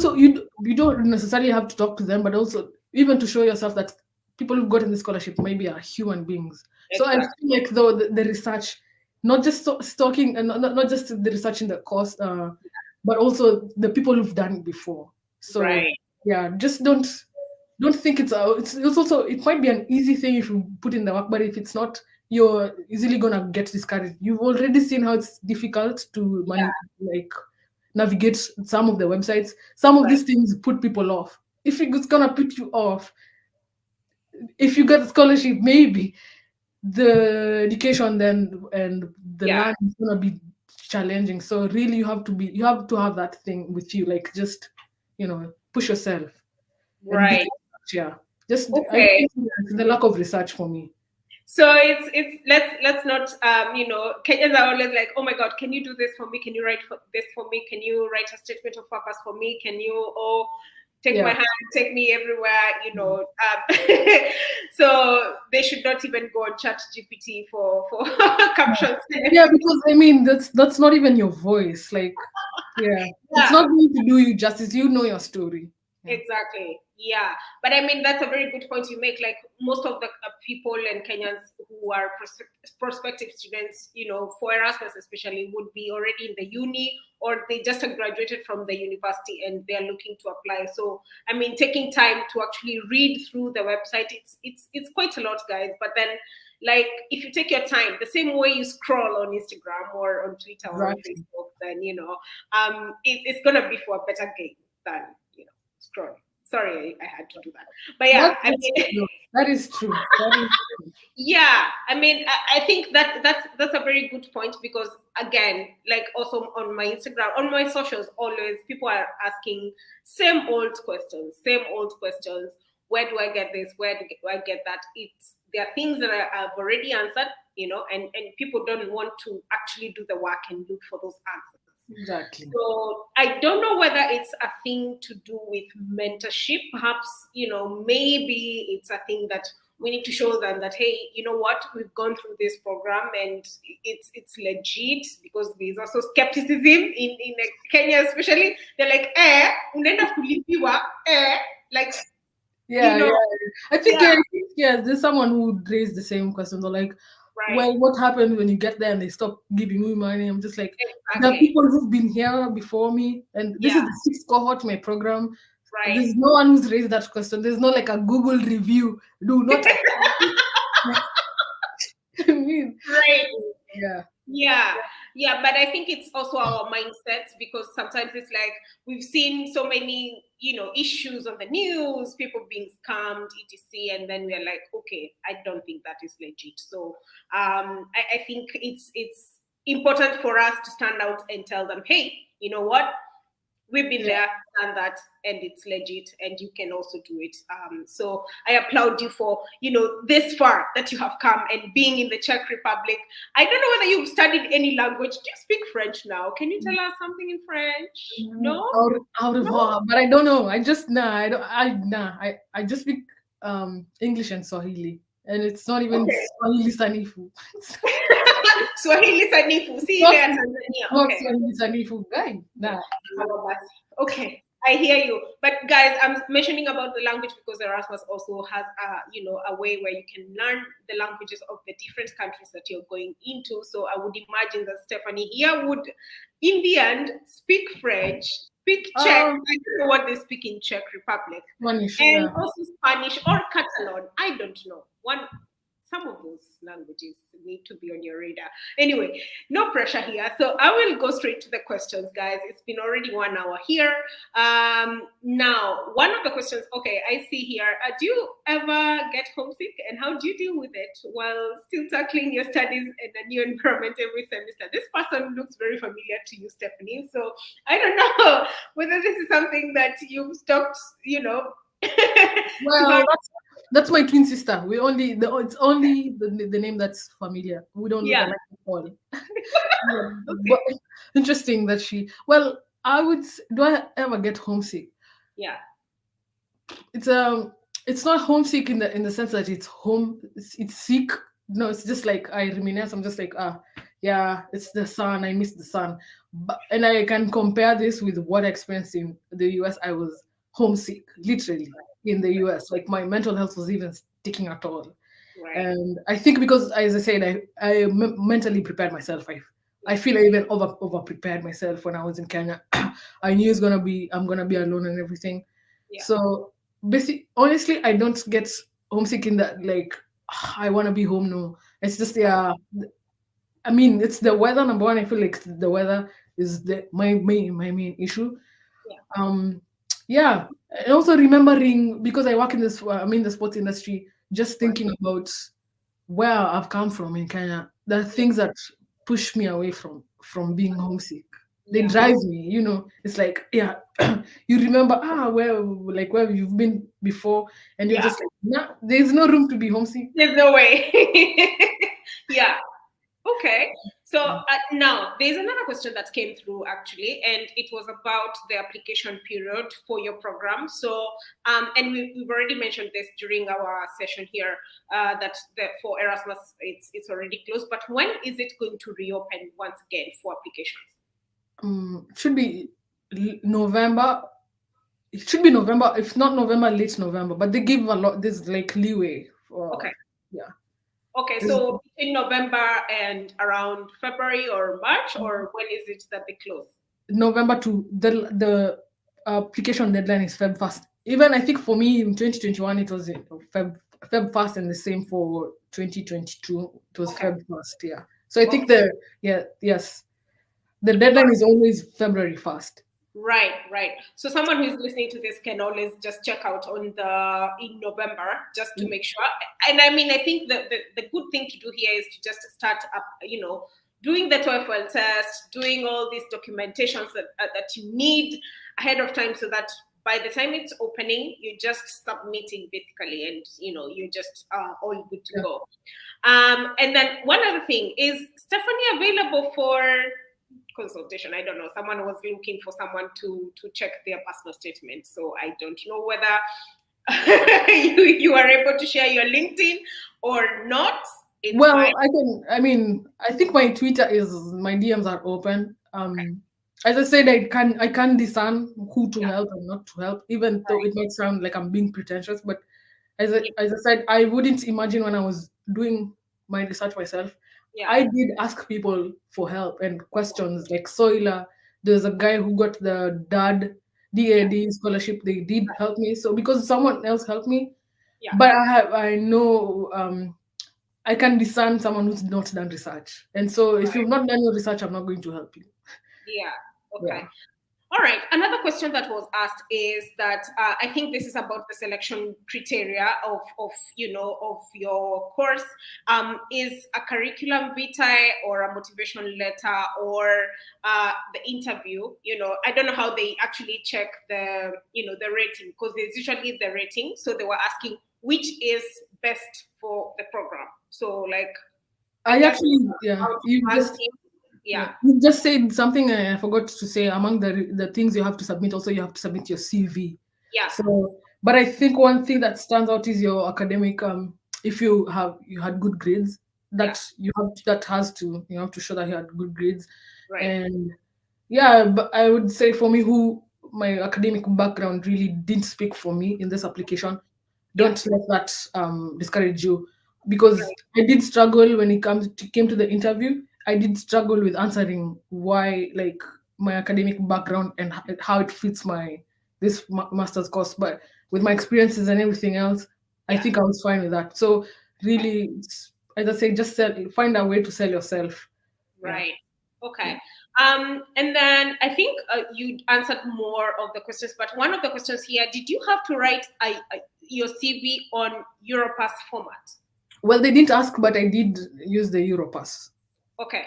don't necessarily have to talk to them, but also even to show yourself that people who've gotten the scholarship maybe are human beings. Exactly. So I feel like though the research, not just stalking and not just the research in the course, but also the people who've done it before. So yeah, just don't think it's also, it might be an easy thing if you put in the work, but if it's not, you're easily gonna get discouraged. You've already seen how it's difficult to navigate some of the websites. Some of these things put people off. If it's gonna put you off, if you get a scholarship, maybe the education then and the land is gonna be challenging. So really, you have to have that thing with you, like just push yourself. Right. Yeah. Just I think the lack of research for me. So it's let's not Kenyans are always like, oh my God, can you do this for me? Can you write this for me? Can you write a statement of purpose for me? Can you take my hand, take me everywhere, so they should not even go on ChatGPT for captions. Yeah, because I mean that's not even your voice. Like it's not going to do you justice. You know your story. Exactly. Yeah. But I mean, that's a very good point you make. Like most of the people and Kenyans who are prospective students, for Erasmus especially, would be already in the uni or they just graduated from the university and they're looking to apply. So I mean, taking time to actually read through the website, it's quite a lot, guys. But then, like, if you take your time, the same way you scroll on Instagram or on Twitter or on Facebook, then it's gonna be for a better game than scrolling. Sorry, I had to do that. But yeah, that is true. Yeah, I mean, I think that's a very good point, because again, like also on my Instagram, on my socials, always people are asking same old questions. Where do I get this? Where do I get that? There are things that I've already answered, and people don't want to actually do the work and look for those answers. Exactly. So I don't know whether it's a thing to do with mentorship. Perhaps, maybe it's a thing that we need to show them that, hey, you know what, we've gone through this program and it's legit, because there's also skepticism in Kenya, especially. They're like, unaenda kulipiwa, like, yeah. I think there's someone who would raise the same question. They're like, right. Well, what happened when you get there and they stop giving me money? I'm just like, there are people who've been here before me, and this is the 6th cohort of my program. Right. There's no one who's raised that question. There's no like a Google review. Do not. I mean, right. Yeah, but I think it's also our mindset, because sometimes it's like we've seen so many issues on the news, people being scammed, etc., and then we're like, okay, I don't think that is legit. So I think it's important for us to stand out and tell them, hey, you know what, we've been there, done that, and it's legit, and you can also do it. So I applaud you for this far that you have come, and being in the Czech Republic. I don't know whether you've studied any language. Do you speak French now? Can you tell us something in French? No, but I don't know. I just I just speak English and Swahili, and it's not even Swahili Sanifu. Swahili Sanifu. See you there, Tanzania. Okay. Swahili Sanifu, guy. Nah. Okay, I hear you. But guys, I'm mentioning about the language because Erasmus also has a way where you can learn the languages of the different countries that you're going into. So I would imagine that Steffany here would, in the end, speak French, speak Czech. I don't know what they speak in Czech Republic. Spanish, and also Spanish or Catalan. I don't know. Some of those languages need to be on your radar. Anyway, no pressure here. So I will go straight to the questions, guys. It's been already 1 hour here. Now, one of the questions, I see here, do you ever get homesick, and how do you deal with it while still tackling your studies in a new environment every semester? This person looks very familiar to you, Steffany. So I don't know whether this is something that you've stopped, Well, that's my twin sister. It's only the name that's familiar. We don't look alike at all. But interesting that do I ever get homesick? Yeah. It's not homesick in the sense that it's sick. No, it's just like I reminisce. I'm just like, it's the sun. I miss the sun. And I can compare this with what I experienced in the US. I was homesick, literally, in the US. Like my mental health was even sticking at all. Right. And I think because, as I said, I mentally prepared myself. I feel I even over prepared myself when I was in Kenya. I knew I'm gonna be alone and everything. Yeah. So basically, honestly, I don't get homesick in that like I want to be home. No, it's just I mean, it's the weather. Number one, I feel like the weather is my main issue. Yeah. And also remembering, because I work in I'm in the sports industry, just thinking about where I've come from in Kenya, there are things that push me away from being homesick. They drive me, it's like, you remember, where you've been before, and you're just like, nah, there's no room to be homesick. There's no way. Yeah. Okay. So now there's another question that came through actually, and it was about the application period for your program. So, and we've already mentioned this during our session here, that for Erasmus it's already closed. But when is it going to reopen once again for applications? It should be November. It should be November. If not November, late November. But they give a lot. There's like leeway. Okay, so in November and around February or March, or when is it that they close? November to the application deadline is Feb first. Even I think for me in 2021 it was Feb first, and the same for 2022. It was Okay. Feb first. Yeah. So I think Okay. yes, the deadline is always February 1st. Right, right. So someone who is listening to this can always just check out on the in November just to make sure. And I mean, I think the good thing to do here is to just start up, doing the TOEFL test, doing all these documentations that you need ahead of time, so that by the time it's opening, you're just submitting basically, and you're just all good to Yeah. go. And then one other thing is, Steffany available for consultation? I don't know. Someone was looking for someone to check their personal statement, so I don't know whether you are able to share your LinkedIn or not. It's Well, fine. I think my DMs are open. As I said, I can discern who to Yeah, help and not to help, even though right. it might sound like I'm being pretentious. But Yeah, as I said, I wouldn't imagine when I was doing my research myself. yeah, I did ask people for help and questions like Soila. There's a guy who got the yeah, DAD scholarship. They did help me. So because someone else helped me, yeah, but I know I can discern someone who's not done research. And so if right. you've not done your research, I'm not going to help you. Yeah. Okay. Yeah. All right. Another question that was asked is that I think this is about the selection criteria of your course. Is a curriculum vitae or a motivation letter or the interview? I don't know how they actually check the rating, because there's usually the rating. So they were asking which is best for the program. So like, I I guess actually, yeah, out of you just ranking, Yeah, yeah, you just said something I forgot to say. Among the things you have to submit, also you have to submit your CV. yeah, So, but I think one thing that stands out is your academic. If you had good grades, yeah, you have to show that you had good grades, right, and yeah. But I would say for me, who my academic background really didn't speak for me in this application. yeah, Don't let that discourage you, because right, I did struggle when came to the interview. I did struggle with answering why, like, my academic background and how it fits this master's course. But with my experiences and everything else, I yeah. think I was fine with that. So really, as I say, just find a way to sell yourself. Yeah. Right. Okay. Yeah. And then I think you answered more of the questions, but one of the questions here: did you have to write your CV on Europass format? Well, they didn't ask, but I did use the Europass. Okay.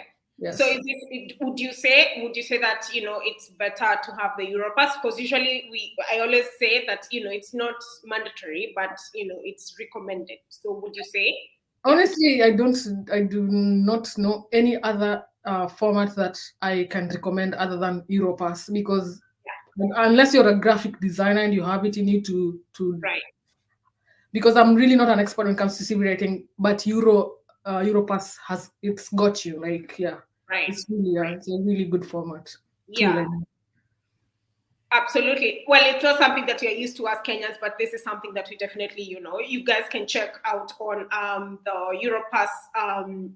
So Yes. would you say that it's better to have the Europass? Because usually I always say that it's not mandatory, but it's recommended. So would you say? Yeah. Honestly, I do not know any other format that I can recommend other than Europass, because unless you're a graphic designer and you have it in you to Right. because I'm really not an expert when it comes to CV writing, but Europass it's got you, like, yeah, Right. Right. it's a really good format tool. Yeah. And Absolutely. Well, it's not something that we are used to as Kenyans, but this is something that we definitely, you guys can check out on the Europass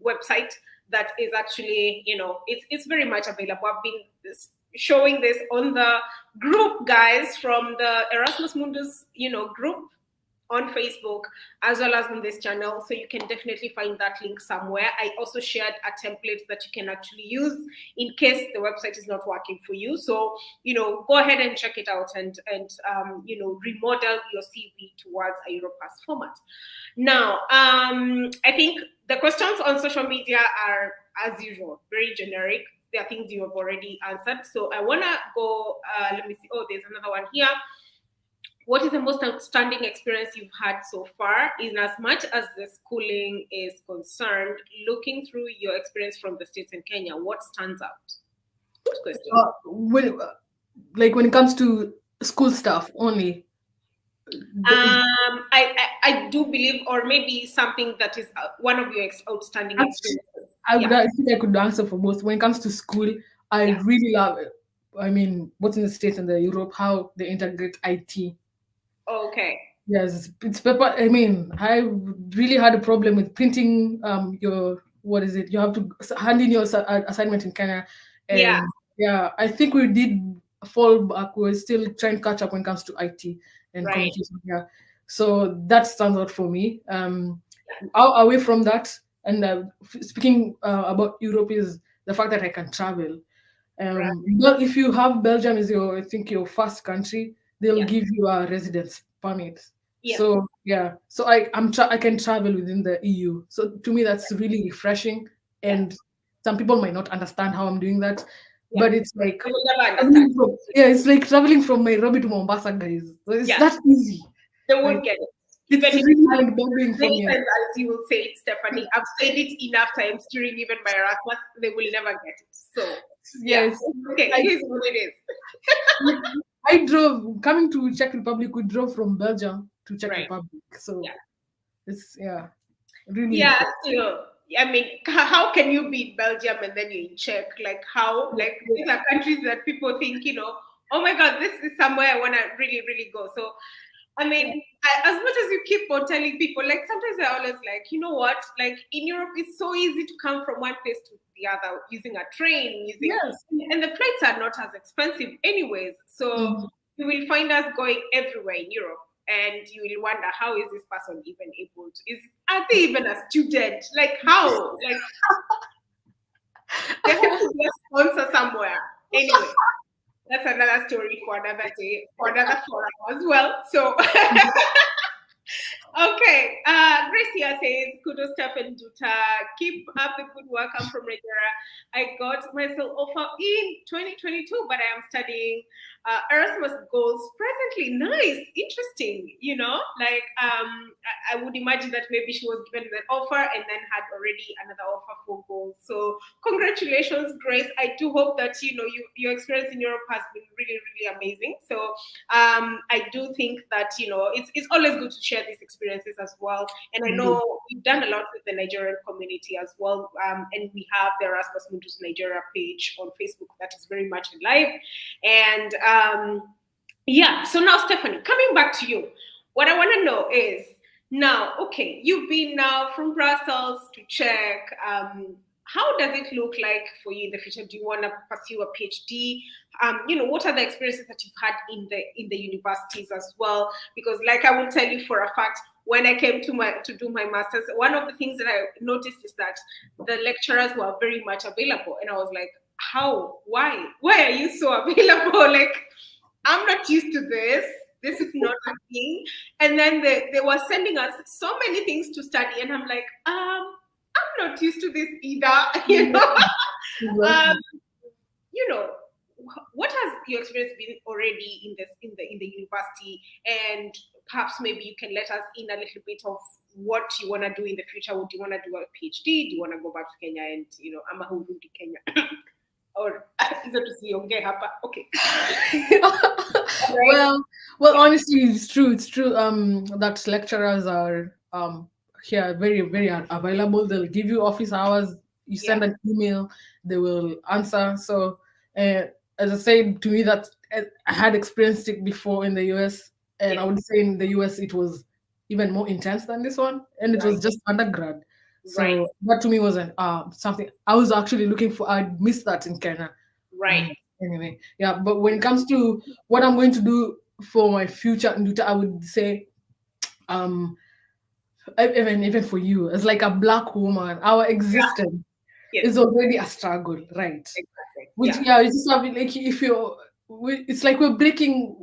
website. That is actually, it's very much available. I've been showing this on the group, guys, from the Erasmus Mundus, group on Facebook, as well as on this channel. So you can definitely find that link somewhere. I also shared a template that you can actually use in case the website is not working for you. So, go ahead and check it out and remodel your CV towards a Europass format. Now, I think the questions on social media are, as usual, very generic. There are things you have already answered. So I want to go, let me see. Oh, there's another one here. What is the most outstanding experience you've had so far? In as much as the schooling is concerned, looking through your experience from the States and Kenya, what stands out? Good question. when it comes to school stuff only, I do believe, or maybe something that is one of your outstanding actually, experiences. Yeah, I think I could answer for both. When it comes to school, I yeah. really love it. I mean, both in the States and the Europe, how they integrate IT. Okay. Yes, it's paper. I mean, I really had a problem with printing your what is it? You have to hand in your assignment in Kenya, Yeah, and yeah, I think we did fall back. We're still trying to catch up when it comes to IT and Right. communication. Yeah, so that stands out for me. Away from that, and speaking about Europe is the fact that I can travel. Right. But if you have Belgium as your, I think your first country, they'll Yeah. give you a residence permit. Yes. So yeah, so I can travel within the EU. So to me, that's really refreshing. Yeah. And some people might not understand how I'm doing that, Yeah. but it's like I will never understand. yeah, it's like traveling from Nairobi to Mombasa, guys. So it's Yeah. that easy. They Like won't get it. it's Even if really mind-boggling for many me. times as you will say it, Steffany, I've said it enough times during even my Erasmus, they will never get it. So yeah. Yes, Okay, I it is what it is. I drove coming to Czech Republic. We drove from Belgium to Czech Right. Republic. So Yeah. it's really Yeah, refreshing. still. I mean, how can you be in Belgium and then you're in Czech? Like how? Like these are countries that people think, oh my God, this is somewhere I want to really, really go. So I mean, as much as you keep on telling people, like sometimes I always like, you know what? Like in Europe, it's so easy to come from one place to the other using a train, Yes. and the flights are not as expensive, anyways. So Mhm. you will find us going everywhere in Europe, and you will wonder how is this person even able to? Are they even a student? Like how? Like they have to be a sponsor somewhere. Anyway, that's another story for another day, for another forum as well. So okay, Gracia says, kudos Stephen Duta. Keep up the good work. I'm from Nigeria. I got myself offer in 2022, but I am studying Erasmus goals presently. Nice, interesting. Like I would imagine that maybe she was given an offer and then had already another offer for goals. So congratulations, Grace. I do hope that your experience in Europe has been really, really amazing. So I do think that it's always good to share these experiences as well. And I Indeed. know we've done a lot with the Nigerian community as well, and we have the Erasmus Mundus Nigeria page on Facebook that is very much alive. And yeah, so now Steffany, coming back to you, what I want to know is now, okay, you've been now from Brussels to Czech. How does it look like for you in the future? Do you want to pursue a PhD? What are the experiences that you've had in the universities as well? Because, like I will tell you for a fact, when I came to do my masters, one of the things that I noticed is that the lecturers were very much available, and I was like, how? Why are you so available? Like, I'm not used to this. This is not a thing. And then they were sending us so many things to study, and I'm like, I'm not used to this either. Um, Exactly. you know, what has your experience been already in the university? And perhaps maybe you can let us in a little bit of what you want to do in the future. Would you want to do a PhD? Do you want to go back to Kenya and I'm a Hurundi Kenya? Or is it to see okay. Right. Well, honestly, it's true. It's true. That lecturers are here very, very available. They'll give you office hours. You Yeah. send an email, they will answer. So, uh, as I said to me, that I had experienced it before in the US, and I Yes. would say in the US it was even more intense than this one, and it Right. was just undergrad. Right. So that to me was an something I was actually looking for. I missed that in Kenya. Right. Anyway, yeah. But when it comes to what I'm going to do for my future, Nduta, I would say, um, even for you, as like a black woman, our existence Yes. is already a struggle, right? Exactly. Which Yeah. yeah, it's just something like if it's like we're breaking,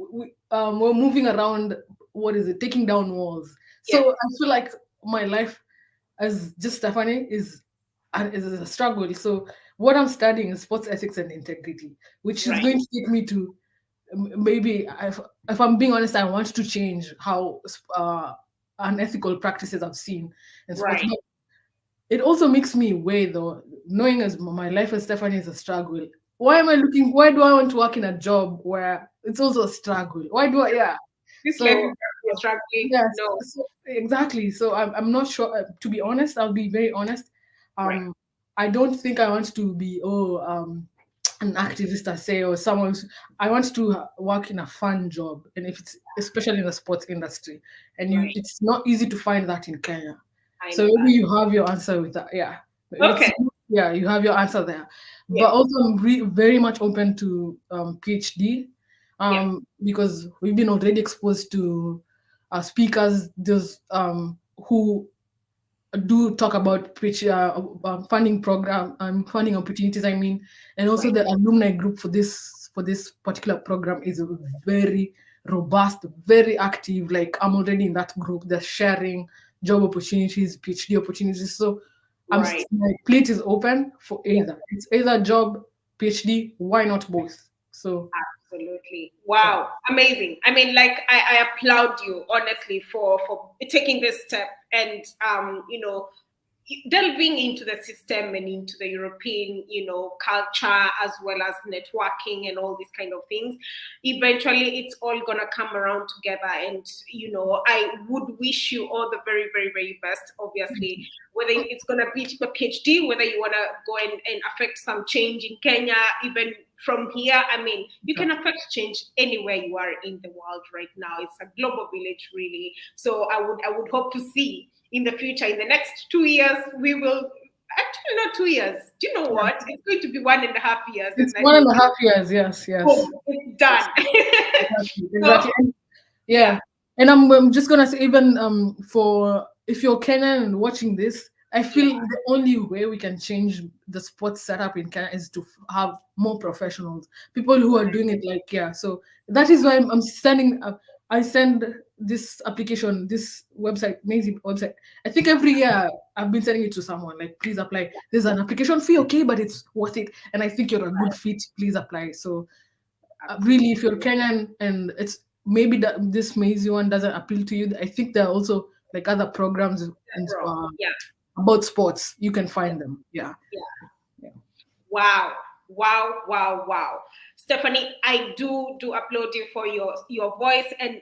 we're moving around. What is it? Taking down walls. Yes. So I feel like my life as just Steffany is a struggle. So what I'm studying is sports ethics and integrity, which is Right. going to take me to maybe if I'm being honest, I want to change how unethical practices I've seen in sports. Right. But it also makes me weigh though, knowing as my life as Steffany is a struggle. Why do I want to work in a job where it's also a struggle? Why do I, yeah. This life So is struggling. yes, No. so, exactly. So I'm not sure. To be honest, I'll be very honest. Right. I don't think I want to be an activist, I say, or someone. I want to work in a fun job, and if it's especially in the sports industry, and Right. it's not easy to find that in Kenya. I So know maybe you have your answer with that. Yeah, it's Okay. yeah, you have your answer there. Yeah. But also, I'm very much open to PhD, Yes. because we've been already exposed to speakers, those who do talk about funding program funding opportunities. I mean, and also Right. the alumni group for this particular program is very robust, very active. Like I'm already in that group. They're sharing job opportunities, PhD opportunities. So Right. my plate is open for Yeah. either. It's either job, PhD. Why not both? So Absolutely. yeah, Wow. Amazing. I mean, like I applaud you honestly for taking this step and delving into the system and into the European, culture as well as networking and all these kind of things. Eventually, it's all gonna come around together. And I would wish you all the very, very, very best. Obviously, whether it's gonna be a PhD, whether you wanna go and affect some change in Kenya, even from here. I mean, you can affect change anywhere you are in the world right now. It's a global village, really. So I would hope to see in the future, in the next 2 years, we will actually not 2 years. Do you know yeah. what? It's going to be 1.5 years, and It's then one and a half years. Yes, yes, boom, it's yes. done. Exactly, So exactly. And yeah, yeah, and I'm just gonna say, even for if you're Kenyan and watching this, I yeah, feel the only way we can change the sports setup in Kenya is to have more professionals, people who are doing it. Like, yeah, so that is why I'm sending up. I send this application, this website, MAiSI website. I think every year I've been sending it to someone. Like, please apply. There's an application fee, okay, but it's worth it. And I think you're a good fit. Please apply. So really, if you're absolutely. Kenyan and it's maybe that this MAiSI one doesn't appeal to you, I think there are also like other programs in, Bro, yeah, about sports. You can find them. Yeah, yeah. yeah. Wow. Wow, wow, wow. Steffany, I do applaud you for your voice and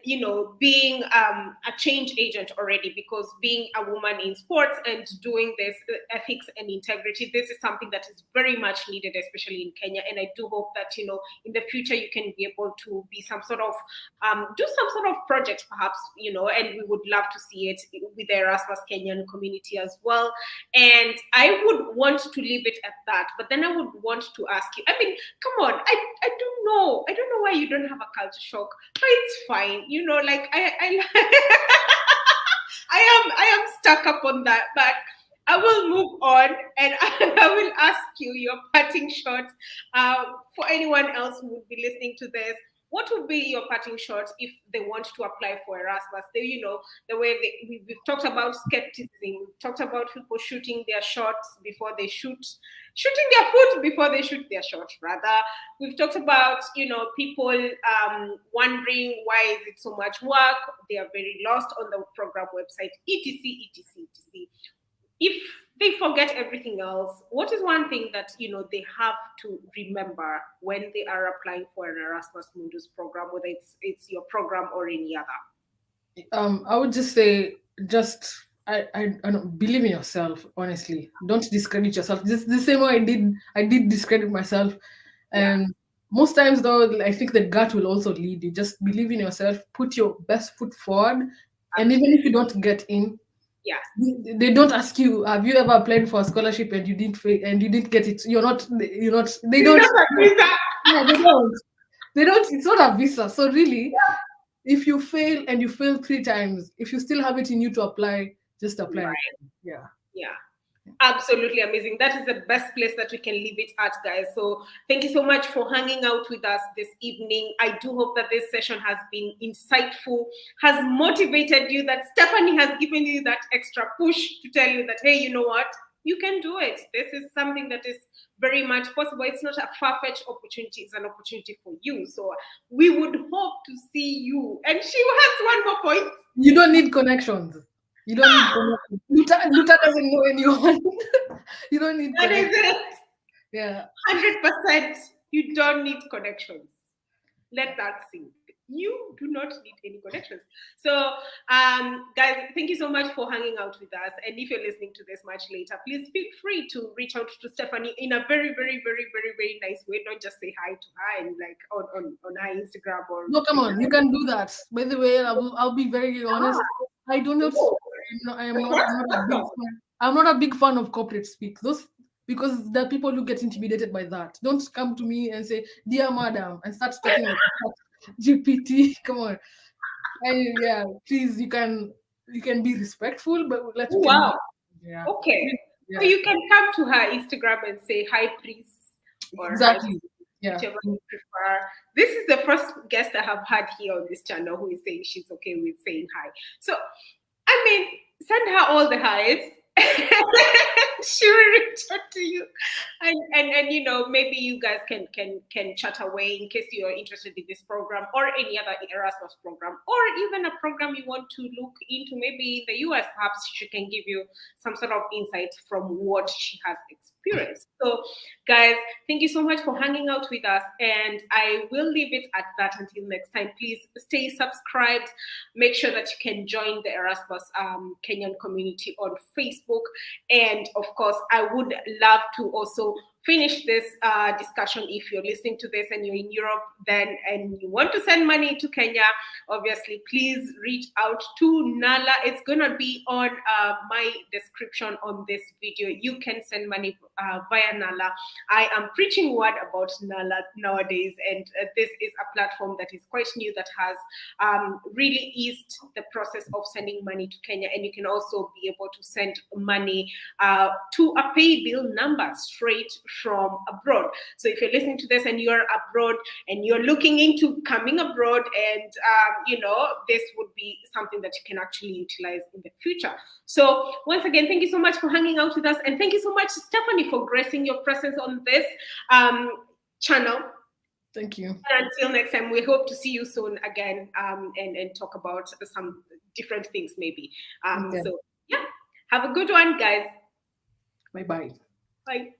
being a change agent already, because being a woman in sports and doing this ethics and integrity, this is something that is very much needed, especially in Kenya. And I do hope that in the future you can be able to be some sort of do some sort of project perhaps, and we would love to see it with the Erasmus Kenyan community as well. And I would want to leave it at that. But then I would want to ask you, I mean, come on, I don't know. I don't know why you don't have a culture shock, but it's fine. Like I am stuck up on that. But I will move on and I will ask you your parting shot for anyone else who would be listening to this. What would be your parting shot if they want to apply for Erasmus? The way we've talked about skepticism, we've talked about people shooting their shots before they shooting their foot before they shoot their shot, rather. We've talked about, people wondering why is it so much work? They are very lost on the program website, etc., etc., etc. If they forget everything else, what is one thing that they have to remember when they are applying for an Erasmus Mundus program, whether it's your program or any other? I would just say, just I don't believe in yourself. Honestly, don't discredit yourself. Just the same way I did discredit myself, Yeah, and most times though, I think the gut will also lead you. Just believe in yourself. Put your best foot forward, and even absolutely. if you don't get in, Yeah. they don't ask you, have you ever applied for a scholarship and you didn't get it? You're not. They It's don't. not a visa. Yeah, they don't. They don't. It's not a visa. So really, if you fail and you fail 3 times, if you still have it in you to apply, just apply Right. again. Yeah. Yeah. Absolutely amazing. That is the best place that we can leave it at, guys. So thank you so much for hanging out with us this evening. I do hope that this session has been insightful, has motivated you, that Steffany has given you that extra push to tell you that, hey, you know what? You can do it. This is something that is very much possible. It's not a far-fetched opportunity. It's an opportunity for you. So we would hope to see you. And she has one more point. You don't need connections. You don't need connections. Luta doesn't know anyone. You don't need That is connections. it. Yeah. 100%. You don't need connections. Let that sink. You do not need any connections. So, guys, thank you so much for hanging out with us. And if you're listening to this much later, please feel free to reach out to Steffany in a very, very, very, very, very nice way. Don't just say hi to her and like on her Instagram or No, come on. Twitter. You can do that. By the way, I'll be very honest. I do not. Oh, I am of not. course, I'm not a big awesome. fan. I'm not a big fan of corporate speak. Those because there are people who get intimidated by that. Don't come to me and say, "Dear madam," and start talking like GPT. Come on. Yeah, please, you can be respectful, but let's can Wow. be, yeah, Okay. So yeah, you can come to her Instagram and say hi, please, or hi, exactly, yeah, whichever you prefer. This is the first guest I have had here on this channel who is saying she's okay with saying hi. So, I mean, send her all the highs. She will reach out to you, and you know, maybe you guys can chat away in case you're interested in this program or any other Erasmus program, or even a program you want to look into. Maybe in the US, perhaps she can give you some sort of insight from what she has experienced. So, guys, thank you so much for hanging out with us, and I will leave it at that until next time. Please stay subscribed. Make sure that you can join the Erasmus Kenyan community on Facebook. And of course, I would love to also finish this discussion. If you're listening to this and you're in Europe, then and you want to send money to Kenya, obviously, please reach out to Nala. It's gonna be on my description on this video. You can send money via Nala. I am preaching word about Nala nowadays, and this is a platform that is quite new that has really eased the process of sending money to Kenya, and you can also be able to send money to a pay bill number straight from abroad. So if you're listening to this and you're abroad and you're looking into coming abroad, and you know, this would be something that you can actually utilize in the future. So once again, thank you so much for hanging out with us, and thank you so much, Steffany, for gracing your presence on this channel. thank you. And until next time, we hope to see you soon again, and talk about some different things maybe. Okay. So yeah, have a good one, guys. Bye bye. Bye.